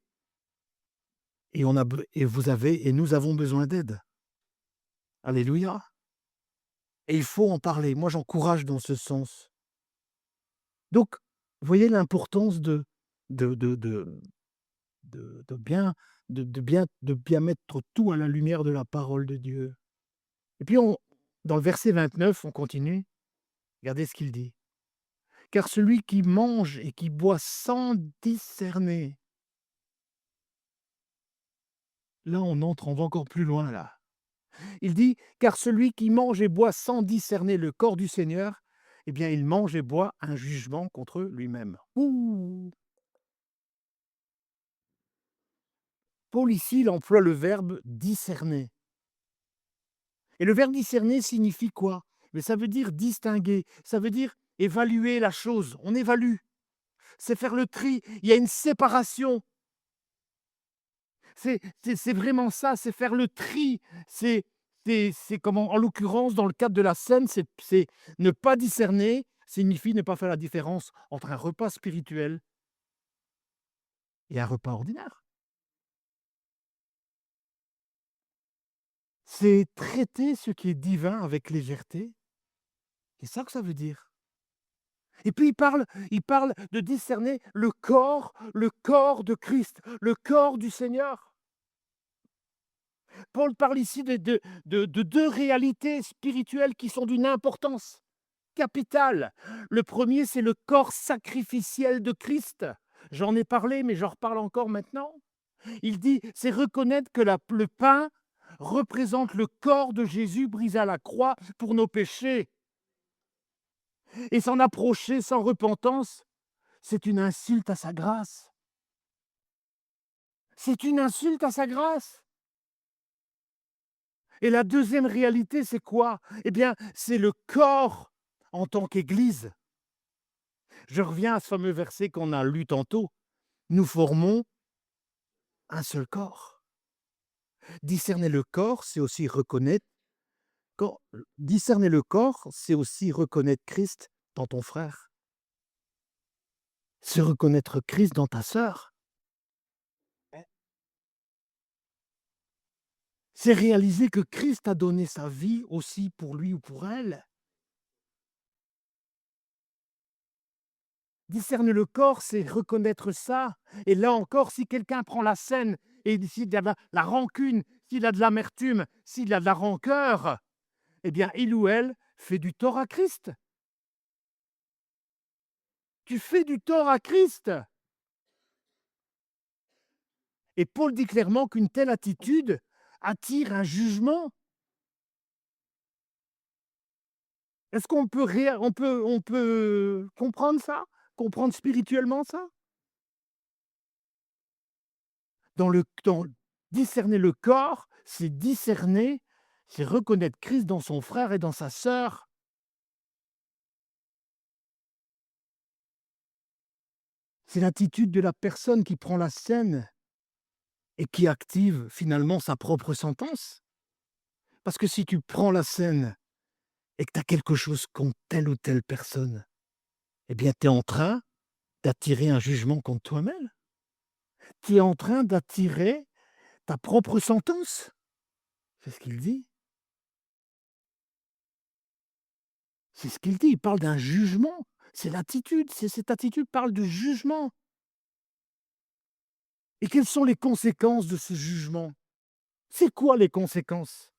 et nous avons besoin d'aide. Alléluia, et il faut en parler. Moi, j'encourage dans ce sens. Donc, vous voyez l'importance de de de de bien de bien mettre tout à la lumière de la parole de Dieu. Et puis dans le verset 29, on continue, regardez ce qu'il dit: «Car celui qui mange et qui boit sans discerner Là, on va encore plus loin, là. Il dit: «Car celui qui mange et boit sans discerner le corps du Seigneur, eh bien, il mange et boit un jugement contre lui-même». Ouh! Paul, ici, il emploie le verbe discerner. Et le verbe discerner signifie quoi? Mais ça veut dire distinguer, ça veut dire évaluer la chose. On évalue, c'est faire le tri, il y a une séparation. C'est vraiment ça, c'est faire le tri. C'est comment en l'occurrence, dans le cadre de la scène, c'est ne pas discerner, signifie ne pas faire la différence entre un repas spirituel et un repas ordinaire. C'est traiter ce qui est divin avec légèreté, c'est ça que ça veut dire. Et puis il parle de discerner le corps de Christ, le corps du Seigneur. Paul parle ici de 2 réalités spirituelles qui sont d'une importance capitale. Le premier, c'est le corps sacrificiel de Christ. J'en ai parlé, mais j'en reparle encore maintenant. Il dit, c'est reconnaître que le pain représente le corps de Jésus brisé à la croix pour nos péchés. Et s'en approcher sans repentance, c'est une insulte à sa grâce. C'est une insulte à sa grâce. Et la deuxième réalité, c'est quoi? Eh bien, c'est le corps en tant qu'Église. Je reviens à ce fameux verset qu'on a lu tantôt. Nous formons un seul corps. Discerner le corps, c'est aussi reconnaître discerner le corps, c'est aussi reconnaître Christ dans ton frère. C'est reconnaître Christ dans ta sœur. C'est réaliser que Christ a donné sa vie aussi pour lui ou pour elle. Discerner le corps, c'est reconnaître ça. Et là encore, si quelqu'un prend la scène et s'il y a de la rancune, s'il a de l'amertume, s'il a de la rancœur, eh bien, il ou elle fait du tort à Christ. Tu fais du tort à Christ. Et Paul dit clairement qu'une telle attitude attire un jugement. Est-ce qu'on peut, on peut comprendre ça? Comprendre spirituellement ça? Dans discerner le corps, c'est discerner, c'est reconnaître Christ dans son frère et dans sa sœur. C'est l'attitude de la personne qui prend la scène et qui active finalement sa propre sentence. Parce que si tu prends la scène et que tu as quelque chose contre telle ou telle personne, eh bien, tu es en train d'attirer un jugement contre toi-même. Tu es en train d'attirer ta propre sentence. C'est ce qu'il dit. C'est ce qu'il dit. Il parle d'un jugement. C'est l'attitude. Cette attitude parle de jugement. Et quelles sont les conséquences de ce jugement? C'est quoi les conséquences?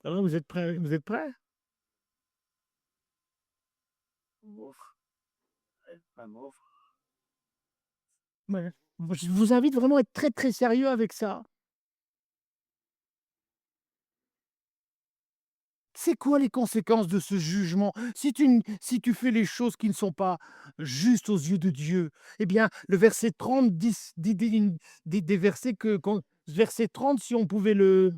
Alors, vous êtes prêts? Vous êtes prêts? Ouais. Je vous invite vraiment à être très, très sérieux avec ça. C'est quoi les conséquences de ce jugement? Si tu fais les choses qui ne sont pas justes aux yeux de Dieu, eh bien, le verset 30 dit des versets verset 30, si on pouvait le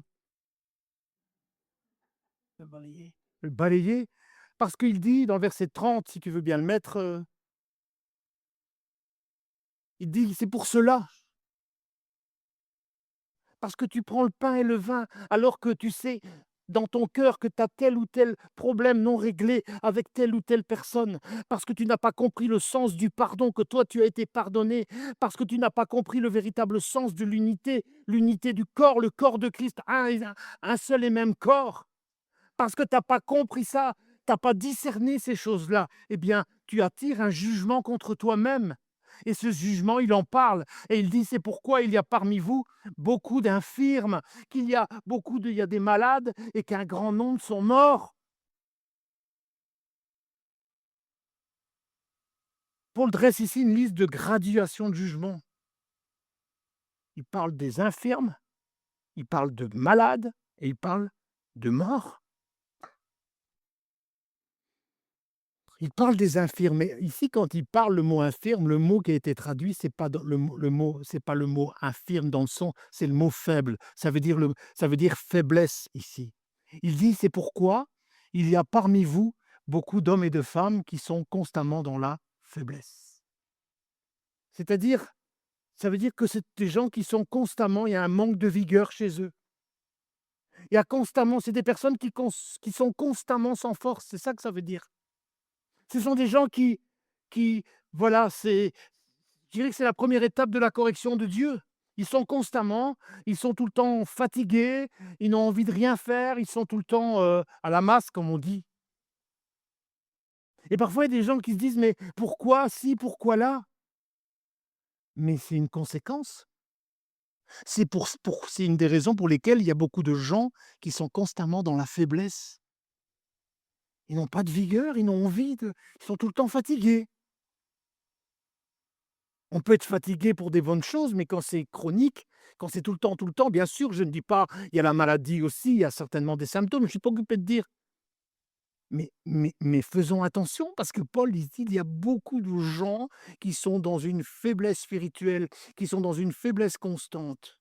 balayer, parce qu'il dit dans le verset 30, si tu veux bien le mettre, il dit: «C'est pour cela, parce que tu prends le pain et le vin, alors que tu sais dans ton cœur que tu as tel ou tel problème non réglé avec telle ou telle personne, parce que tu n'as pas compris le sens du pardon, que toi tu as été pardonné, parce que tu n'as pas compris le véritable sens de l'unité, l'unité du corps, le corps de Christ, un seul et même corps. Parce que tu as pas compris ça, tu as pas discerné ces choses-là, eh bien, tu attires un jugement contre toi-même. Et ce jugement, il en parle et il dit: «C'est pourquoi il y a parmi vous beaucoup d'infirmes, il y a des malades et qu'un grand nombre sont morts». Paul dresse ici une liste de graduations de jugement. il parle des infirmes, il parle de malades et il parle de morts. Il parle des infirmes, mais ici, quand il parle le mot infirme, le mot qui a été traduit, c'est pas dans le mot c'est pas le mot infirme dans le sens, c'est le mot faible. Ça veut dire faiblesse ici. Il dit: «C'est pourquoi il y a parmi vous beaucoup d'hommes et de femmes qui sont constamment dans la faiblesse». C'est-à-dire, ça veut dire que c'est des gens qui sont constamment, il y a un manque de vigueur chez eux. Il y a constamment c'est des personnes qui sont constamment sans force, c'est ça que ça veut dire. Ce sont des gens qui voilà, je dirais que c'est la première étape de la correction de Dieu. Ils sont tout le temps fatigués, ils n'ont envie de rien faire, ils sont tout le temps, à la masse comme on dit. Et parfois il y a des gens qui se disent: «Mais pourquoi ci, pourquoi là?» Mais c'est une conséquence. C'est une des raisons pour lesquelles il y a beaucoup de gens qui sont constamment dans la faiblesse. Ils n'ont pas de vigueur, ils sont tout le temps fatigués. On peut être fatigué pour des bonnes choses, mais quand c'est chronique, quand c'est tout le temps, bien sûr, je ne dis pas il y a la maladie aussi, il y a certainement des symptômes, je ne suis pas occupé de dire. Mais faisons attention parce que Paul, il dit: «Il y a beaucoup de gens qui sont dans une faiblesse spirituelle, qui sont dans une faiblesse constante».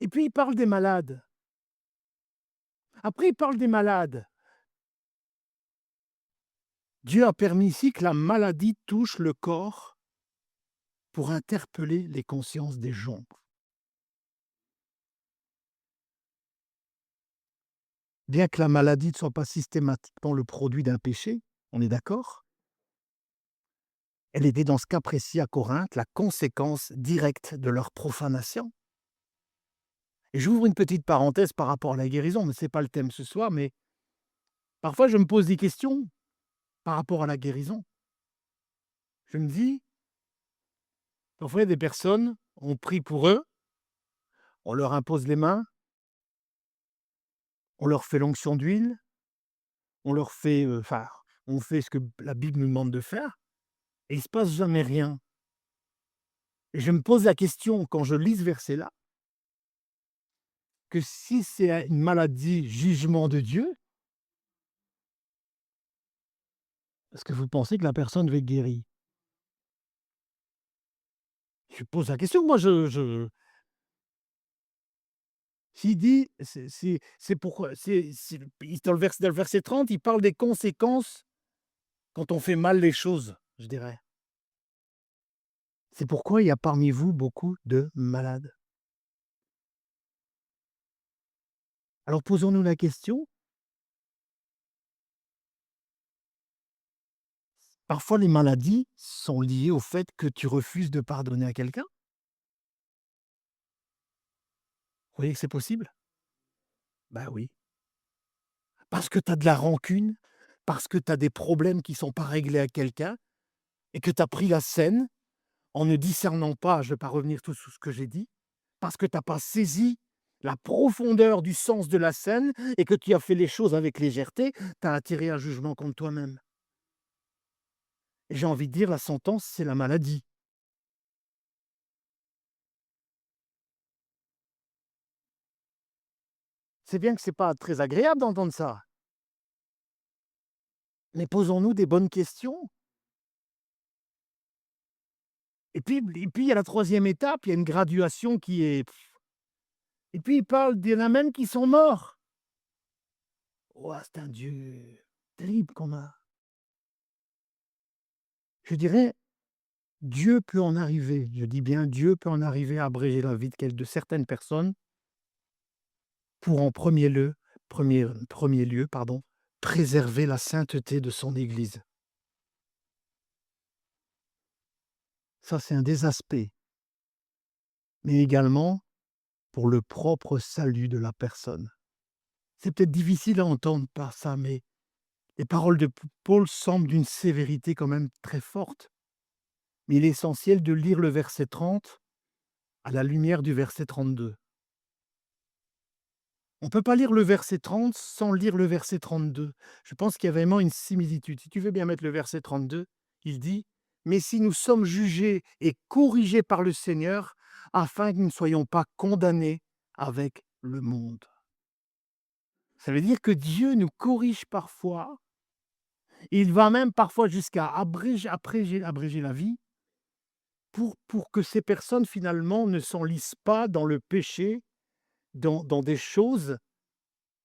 Et puis il parle des malades. Après il parle des malades. Dieu a permis ici que la maladie touche le corps pour interpeller les consciences des gens. Bien que la maladie ne soit pas systématiquement le produit d'un péché, on est d'accord? Elle était dans ce cas précis à Corinthe la conséquence directe de leur profanation. Et j'ouvre une petite parenthèse par rapport à la guérison, mais ce n'est pas le thème ce soir, mais parfois je me pose des questions par rapport à la guérison. Je me dis, parfois il y a des personnes, on prie pour eux, on leur impose les mains, on leur fait l'onction d'huile, on leur fait, enfin, on fait ce que la Bible nous demande de faire et il ne se passe jamais rien. Et je me pose la question quand je lis ce verset-là, que si c'est une maladie, jugement de Dieu, est-ce que vous pensez que la personne va être guérie? Je pose la question, moi je s'il dit c'est pourquoi c'est dans le verset 30, il parle des conséquences quand on fait mal les choses, je dirais. C'est pourquoi il y a parmi vous beaucoup de malades. Alors posons-nous la question, parfois les maladies sont liées au fait que tu refuses de pardonner à quelqu'un? Vous voyez que c'est possible? Bah oui. Parce que tu as de la rancune, parce que tu as des problèmes qui ne sont pas réglés à quelqu'un et que tu as pris la scène en ne discernant pas, je ne vais pas revenir tout sur ce que j'ai dit, parce que tu as pas saisi la profondeur du sens de la scène et que tu as fait les choses avec légèreté, tu as attiré un jugement contre toi-même. Et j'ai envie de dire la sentence, c'est la maladie. C'est bien que c'est pas très agréable d'entendre ça, mais posons-nous des bonnes questions. Et puis il y a la troisième étape, il y a une graduation qui est et puis il parle d'il y en a même qui sont morts. Ouah, c'est un Dieu terrible qu'on a. Je dirais, Dieu peut en arriver, je dis bien Dieu peut en arriver à abréger la vie de certaines personnes pour en premier lieu, pardon, préserver la sainteté de son Église. Ça, c'est un des aspects, mais également pour le propre salut de la personne. C'est peut-être difficile à entendre par ça, mais les paroles de Paul semblent d'une sévérité quand même très forte. Mais il est essentiel de lire le verset 30 à la lumière du verset 32. On ne peut pas lire le verset 30 sans lire le verset 32. Je pense qu'il y a vraiment une similitude. Si tu veux bien mettre le verset 32, il dit: «Mais si nous sommes jugés et corrigés par le Seigneur, afin que nous ne soyons pas condamnés avec le monde. Ça veut dire que Dieu nous corrige parfois, il va même parfois jusqu'à abréger la vie pour que ces personnes finalement ne s'enlisent pas dans le péché, dans des choses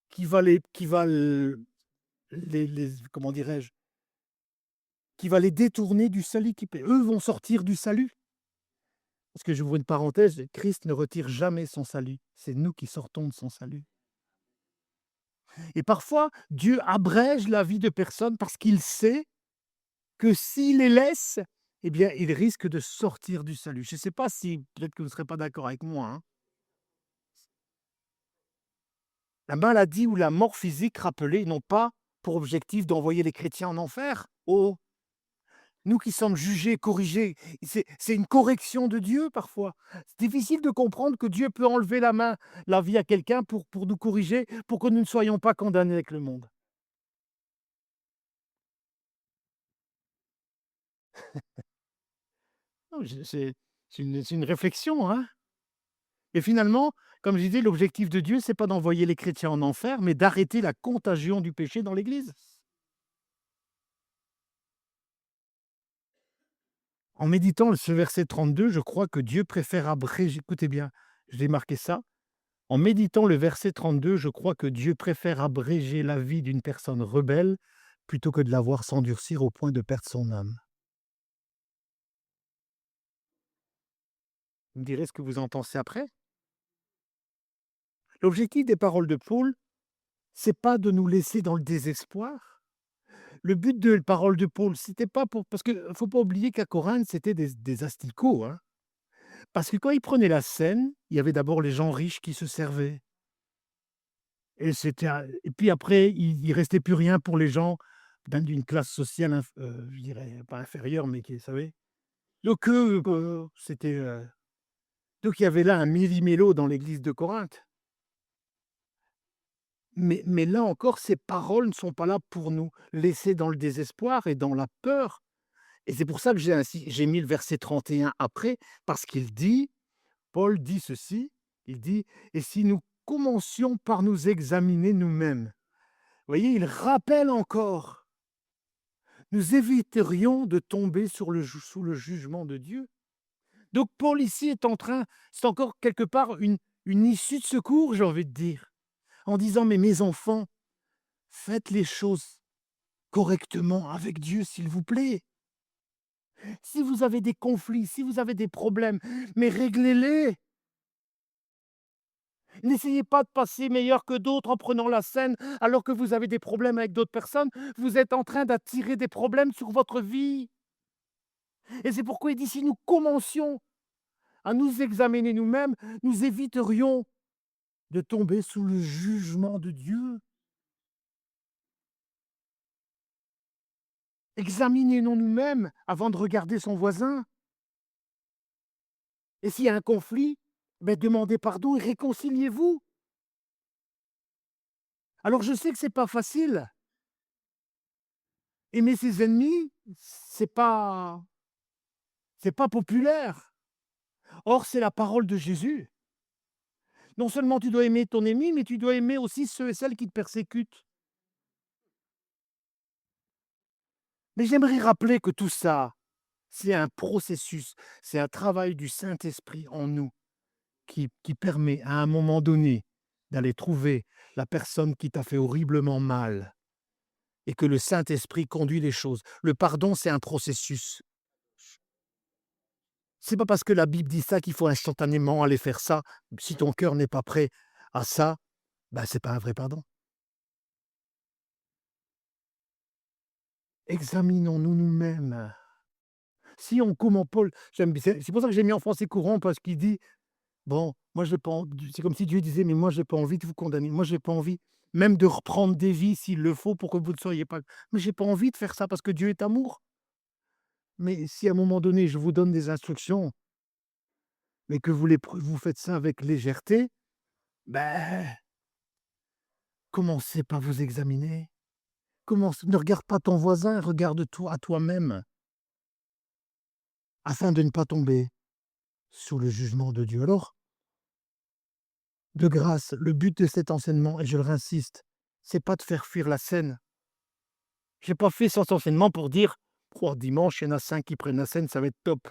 qui va les comment dirais-je? Qui va les détourner du salut qui paie. Eux vont sortir du salut. Parce que j'ouvre une parenthèse, Christ ne retire jamais son salut. C'est nous qui sortons de son salut. Et parfois, Dieu abrège la vie de personnes parce qu'il sait que s'il les laisse, eh bien, ils risquent de sortir du salut. Je ne sais pas si, peut-être que vous ne serez pas d'accord avec moi, hein. La maladie ou la mort physique, rappelez, n'ont pas pour objectif d'envoyer les chrétiens en enfer. Oh, nous qui sommes jugés, corrigés, c'est une correction de Dieu parfois. C'est difficile de comprendre que Dieu peut enlever la vie à quelqu'un pour nous corriger, pour que nous ne soyons pas condamnés avec le monde. Non, c'est une réflexion, hein. Et finalement, comme je disais, l'objectif de Dieu, c'est pas d'envoyer les chrétiens en enfer, mais d'arrêter la contagion du péché dans l'Église. En méditant ce verset 32, je crois que Dieu préfère abréger, écoutez bien, j'ai marqué ça. En méditant le verset 32, je crois que Dieu préfère abréger la vie d'une personne rebelle plutôt que de la voir s'endurcir au point de perdre son âme. Vous me direz ce que vous en pensez après. L'objectif des paroles de Paul, c'est pas de nous laisser dans le désespoir. Le but de paroles de Paul, c'était pas pour, parce que faut pas oublier qu'à Corinthe, c'était des asticots, hein. Parce que quand ils prenaient la scène, il y avait d'abord les gens riches qui se servaient. Et puis après, il restait plus rien pour les gens d'une classe sociale je dirais pas inférieure, mais qui, vous savez? Donc donc il y avait là un méli-mélo dans l'église de Corinthe. Mais là encore, ces paroles ne sont pas là pour nous laisser dans le désespoir et dans la peur. Et c'est pour ça que j'ai mis le verset 31 après, parce qu'il dit, Paul dit ceci, il dit: «Et si nous commencions par nous examiner nous-mêmes». Vous voyez, il rappelle encore: «Nous éviterions de tomber sous le jugement de Dieu». Donc Paul ici est en train, c'est encore quelque part une issue de secours, j'ai envie de dire, en disant: «Mais mes enfants, faites les choses correctement avec Dieu, s'il vous plaît. Si vous avez des conflits, si vous avez des problèmes, mais réglez-les. N'essayez pas de passer meilleur que d'autres en prenant la scène alors que vous avez des problèmes avec d'autres personnes. Vous êtes en train d'attirer des problèmes sur votre vie». Et c'est pourquoi il dit: «Si nous commencions à nous examiner nous-mêmes, nous éviterions de tomber sous le jugement de Dieu». Examinons nous-mêmes avant de regarder son voisin. Et s'il y a un conflit, beh, demandez pardon et réconciliez-vous. Alors je sais que c'est pas facile. Aimer ses ennemis, c'est pas c'est pas populaire. Or, c'est la parole de Jésus. Non seulement tu dois aimer ton ennemi, mais tu dois aimer aussi ceux et celles qui te persécutent. Mais j'aimerais rappeler que tout ça, c'est un processus, c'est un travail du Saint-Esprit en nous qui permet à un moment donné d'aller trouver la personne qui t'a fait horriblement mal et que le Saint-Esprit conduit les choses. Le pardon, c'est un processus. C'est pas parce que la Bible dit ça qu'il faut instantanément aller faire ça. Si ton cœur n'est pas prêt à ça, ben, c'est pas un vrai pardon. Examinons-nous nous-mêmes. Si on comment Paul, c'est pour ça que j'ai mis en français courant parce qu'il dit: «Bon, moi j'ai pas en», c'est comme si Dieu disait: «Mais moi j'ai pas envie de vous condamner. Moi j'ai pas envie même de reprendre des vies s'il le faut pour que vous ne soyez pas, mais j'ai pas envie de faire ça parce que Dieu est amour. Mais si à un moment donné je vous donne des instructions, mais que vous faites ça avec légèreté, ben, commencez par vous examiner. Ne regarde pas ton voisin, regarde-toi à toi-même, afin de ne pas tomber. sous le jugement de Dieu. Alors, de grâce, le but de cet enseignement, et je le réinsiste, c'est pas de faire fuir la scène. J'ai pas fait cet enseignement pour dire: «Oh, dimanche, il y en a 5 qui prennent la scène, ça va être top».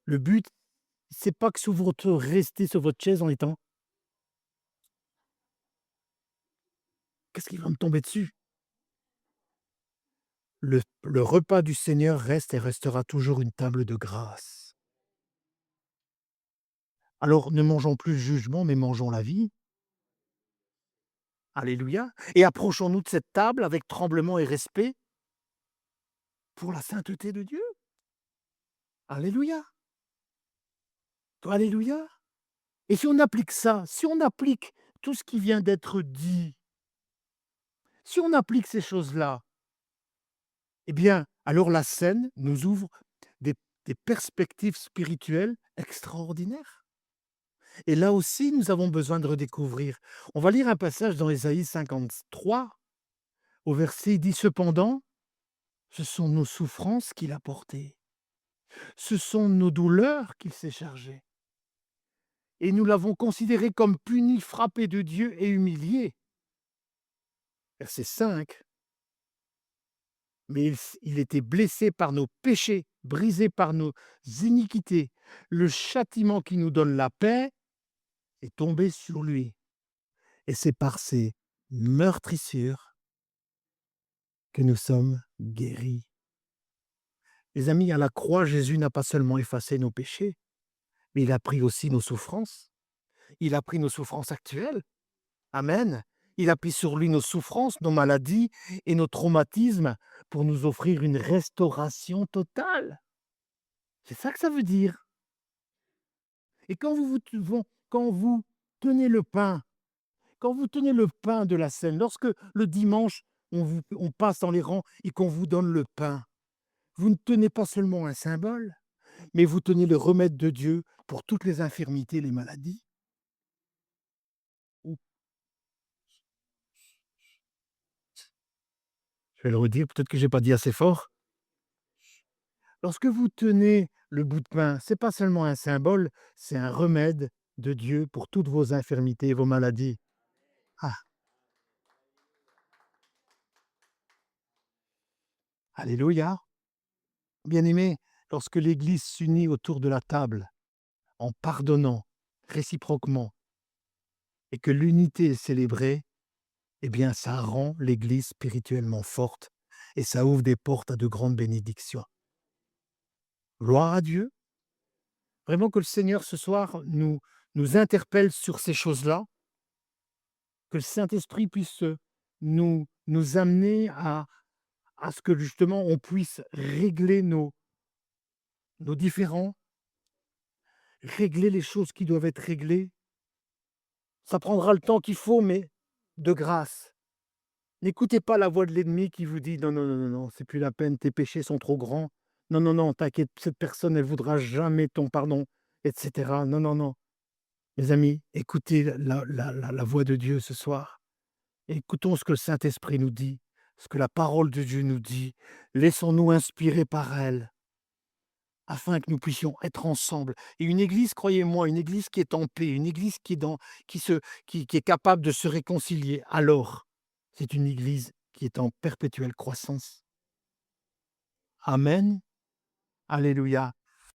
Le but, c'est pas que sur votre restez sur votre chaise en étant: «Qu'est-ce qui va me tomber dessus?» Le repas du Seigneur reste et restera toujours une table de grâce. Alors ne mangeons plus le jugement, mais mangeons la vie. Alléluia. Et approchons-nous de cette table avec tremblement et respect pour la sainteté de Dieu. Alléluia. Alléluia. Et si on applique ça, si on applique tout ce qui vient d'être dit, si on applique ces choses-là, eh bien, alors la scène nous ouvre des, des perspectives spirituelles extraordinaires. Et là aussi, nous avons besoin de redécouvrir. On va lire un passage dans Ésaïe 53, au verset, il dit: «Cependant, ce sont nos souffrances qu'il a portées, ce sont nos douleurs qu'il s'est chargé. Et nous l'avons considéré comme puni, frappé de Dieu et humilié.» Verset 5. «Mais il était blessé par nos péchés, brisé par nos iniquités. Le châtiment qui nous donne la paix est tombé sur lui. Et c'est par ses meurtrissures que nous sommes guéris.» Les amis, à la croix, Jésus n'a pas seulement effacé nos péchés, mais il a pris aussi nos souffrances. Il a pris nos souffrances actuelles. Amen. Il a pris sur lui nos souffrances, nos maladies et nos traumatismes pour nous offrir une restauration totale. C'est ça que ça veut dire. Et quand vous tenez le pain, quand vous tenez le pain de la scène, lorsque le dimanche, on passe dans les rangs et qu'on vous donne le pain, vous ne tenez pas seulement un symbole, mais vous tenez le remède de Dieu pour toutes les infirmités, les maladies. Ou, je vais le redire, peut-être que j'ai pas dit assez fort. Lorsque vous tenez le bout de pain, c'est pas seulement un symbole, c'est un remède de Dieu pour toutes vos infirmités et vos maladies. Ah, alléluia. Bien-aimés, lorsque l'Église s'unit autour de la table, en pardonnant réciproquement, et que l'unité est célébrée, eh bien, ça rend l'Église spirituellement forte et ça ouvre des portes à de grandes bénédictions. Gloire à Dieu. Vraiment que le Seigneur ce soir nous interpelle sur ces choses-là, que le Saint-Esprit puisse nous amener à ce que justement on puisse régler nos différends, régler les choses qui doivent être réglées. Ça prendra le temps qu'il faut, mais de grâce. N'écoutez pas la voix de l'ennemi qui vous dit: «Non, non, non, non, non, c'est plus la peine, tes péchés sont trop grands. Non, non, non, t'inquiète, cette personne, elle voudra jamais ton pardon», et cetera. Non, non, non. Mes amis, écoutez la voix de Dieu ce soir. Écoutons ce que le Saint-Esprit nous dit, ce que la parole de Dieu nous dit. Laissons-nous inspirer par elle, afin que nous puissions être ensemble. Et une église, croyez-moi, une église qui est en paix, une église qui est capable de se réconcilier, alors c'est une église qui est en perpétuelle croissance. Amen. Alléluia.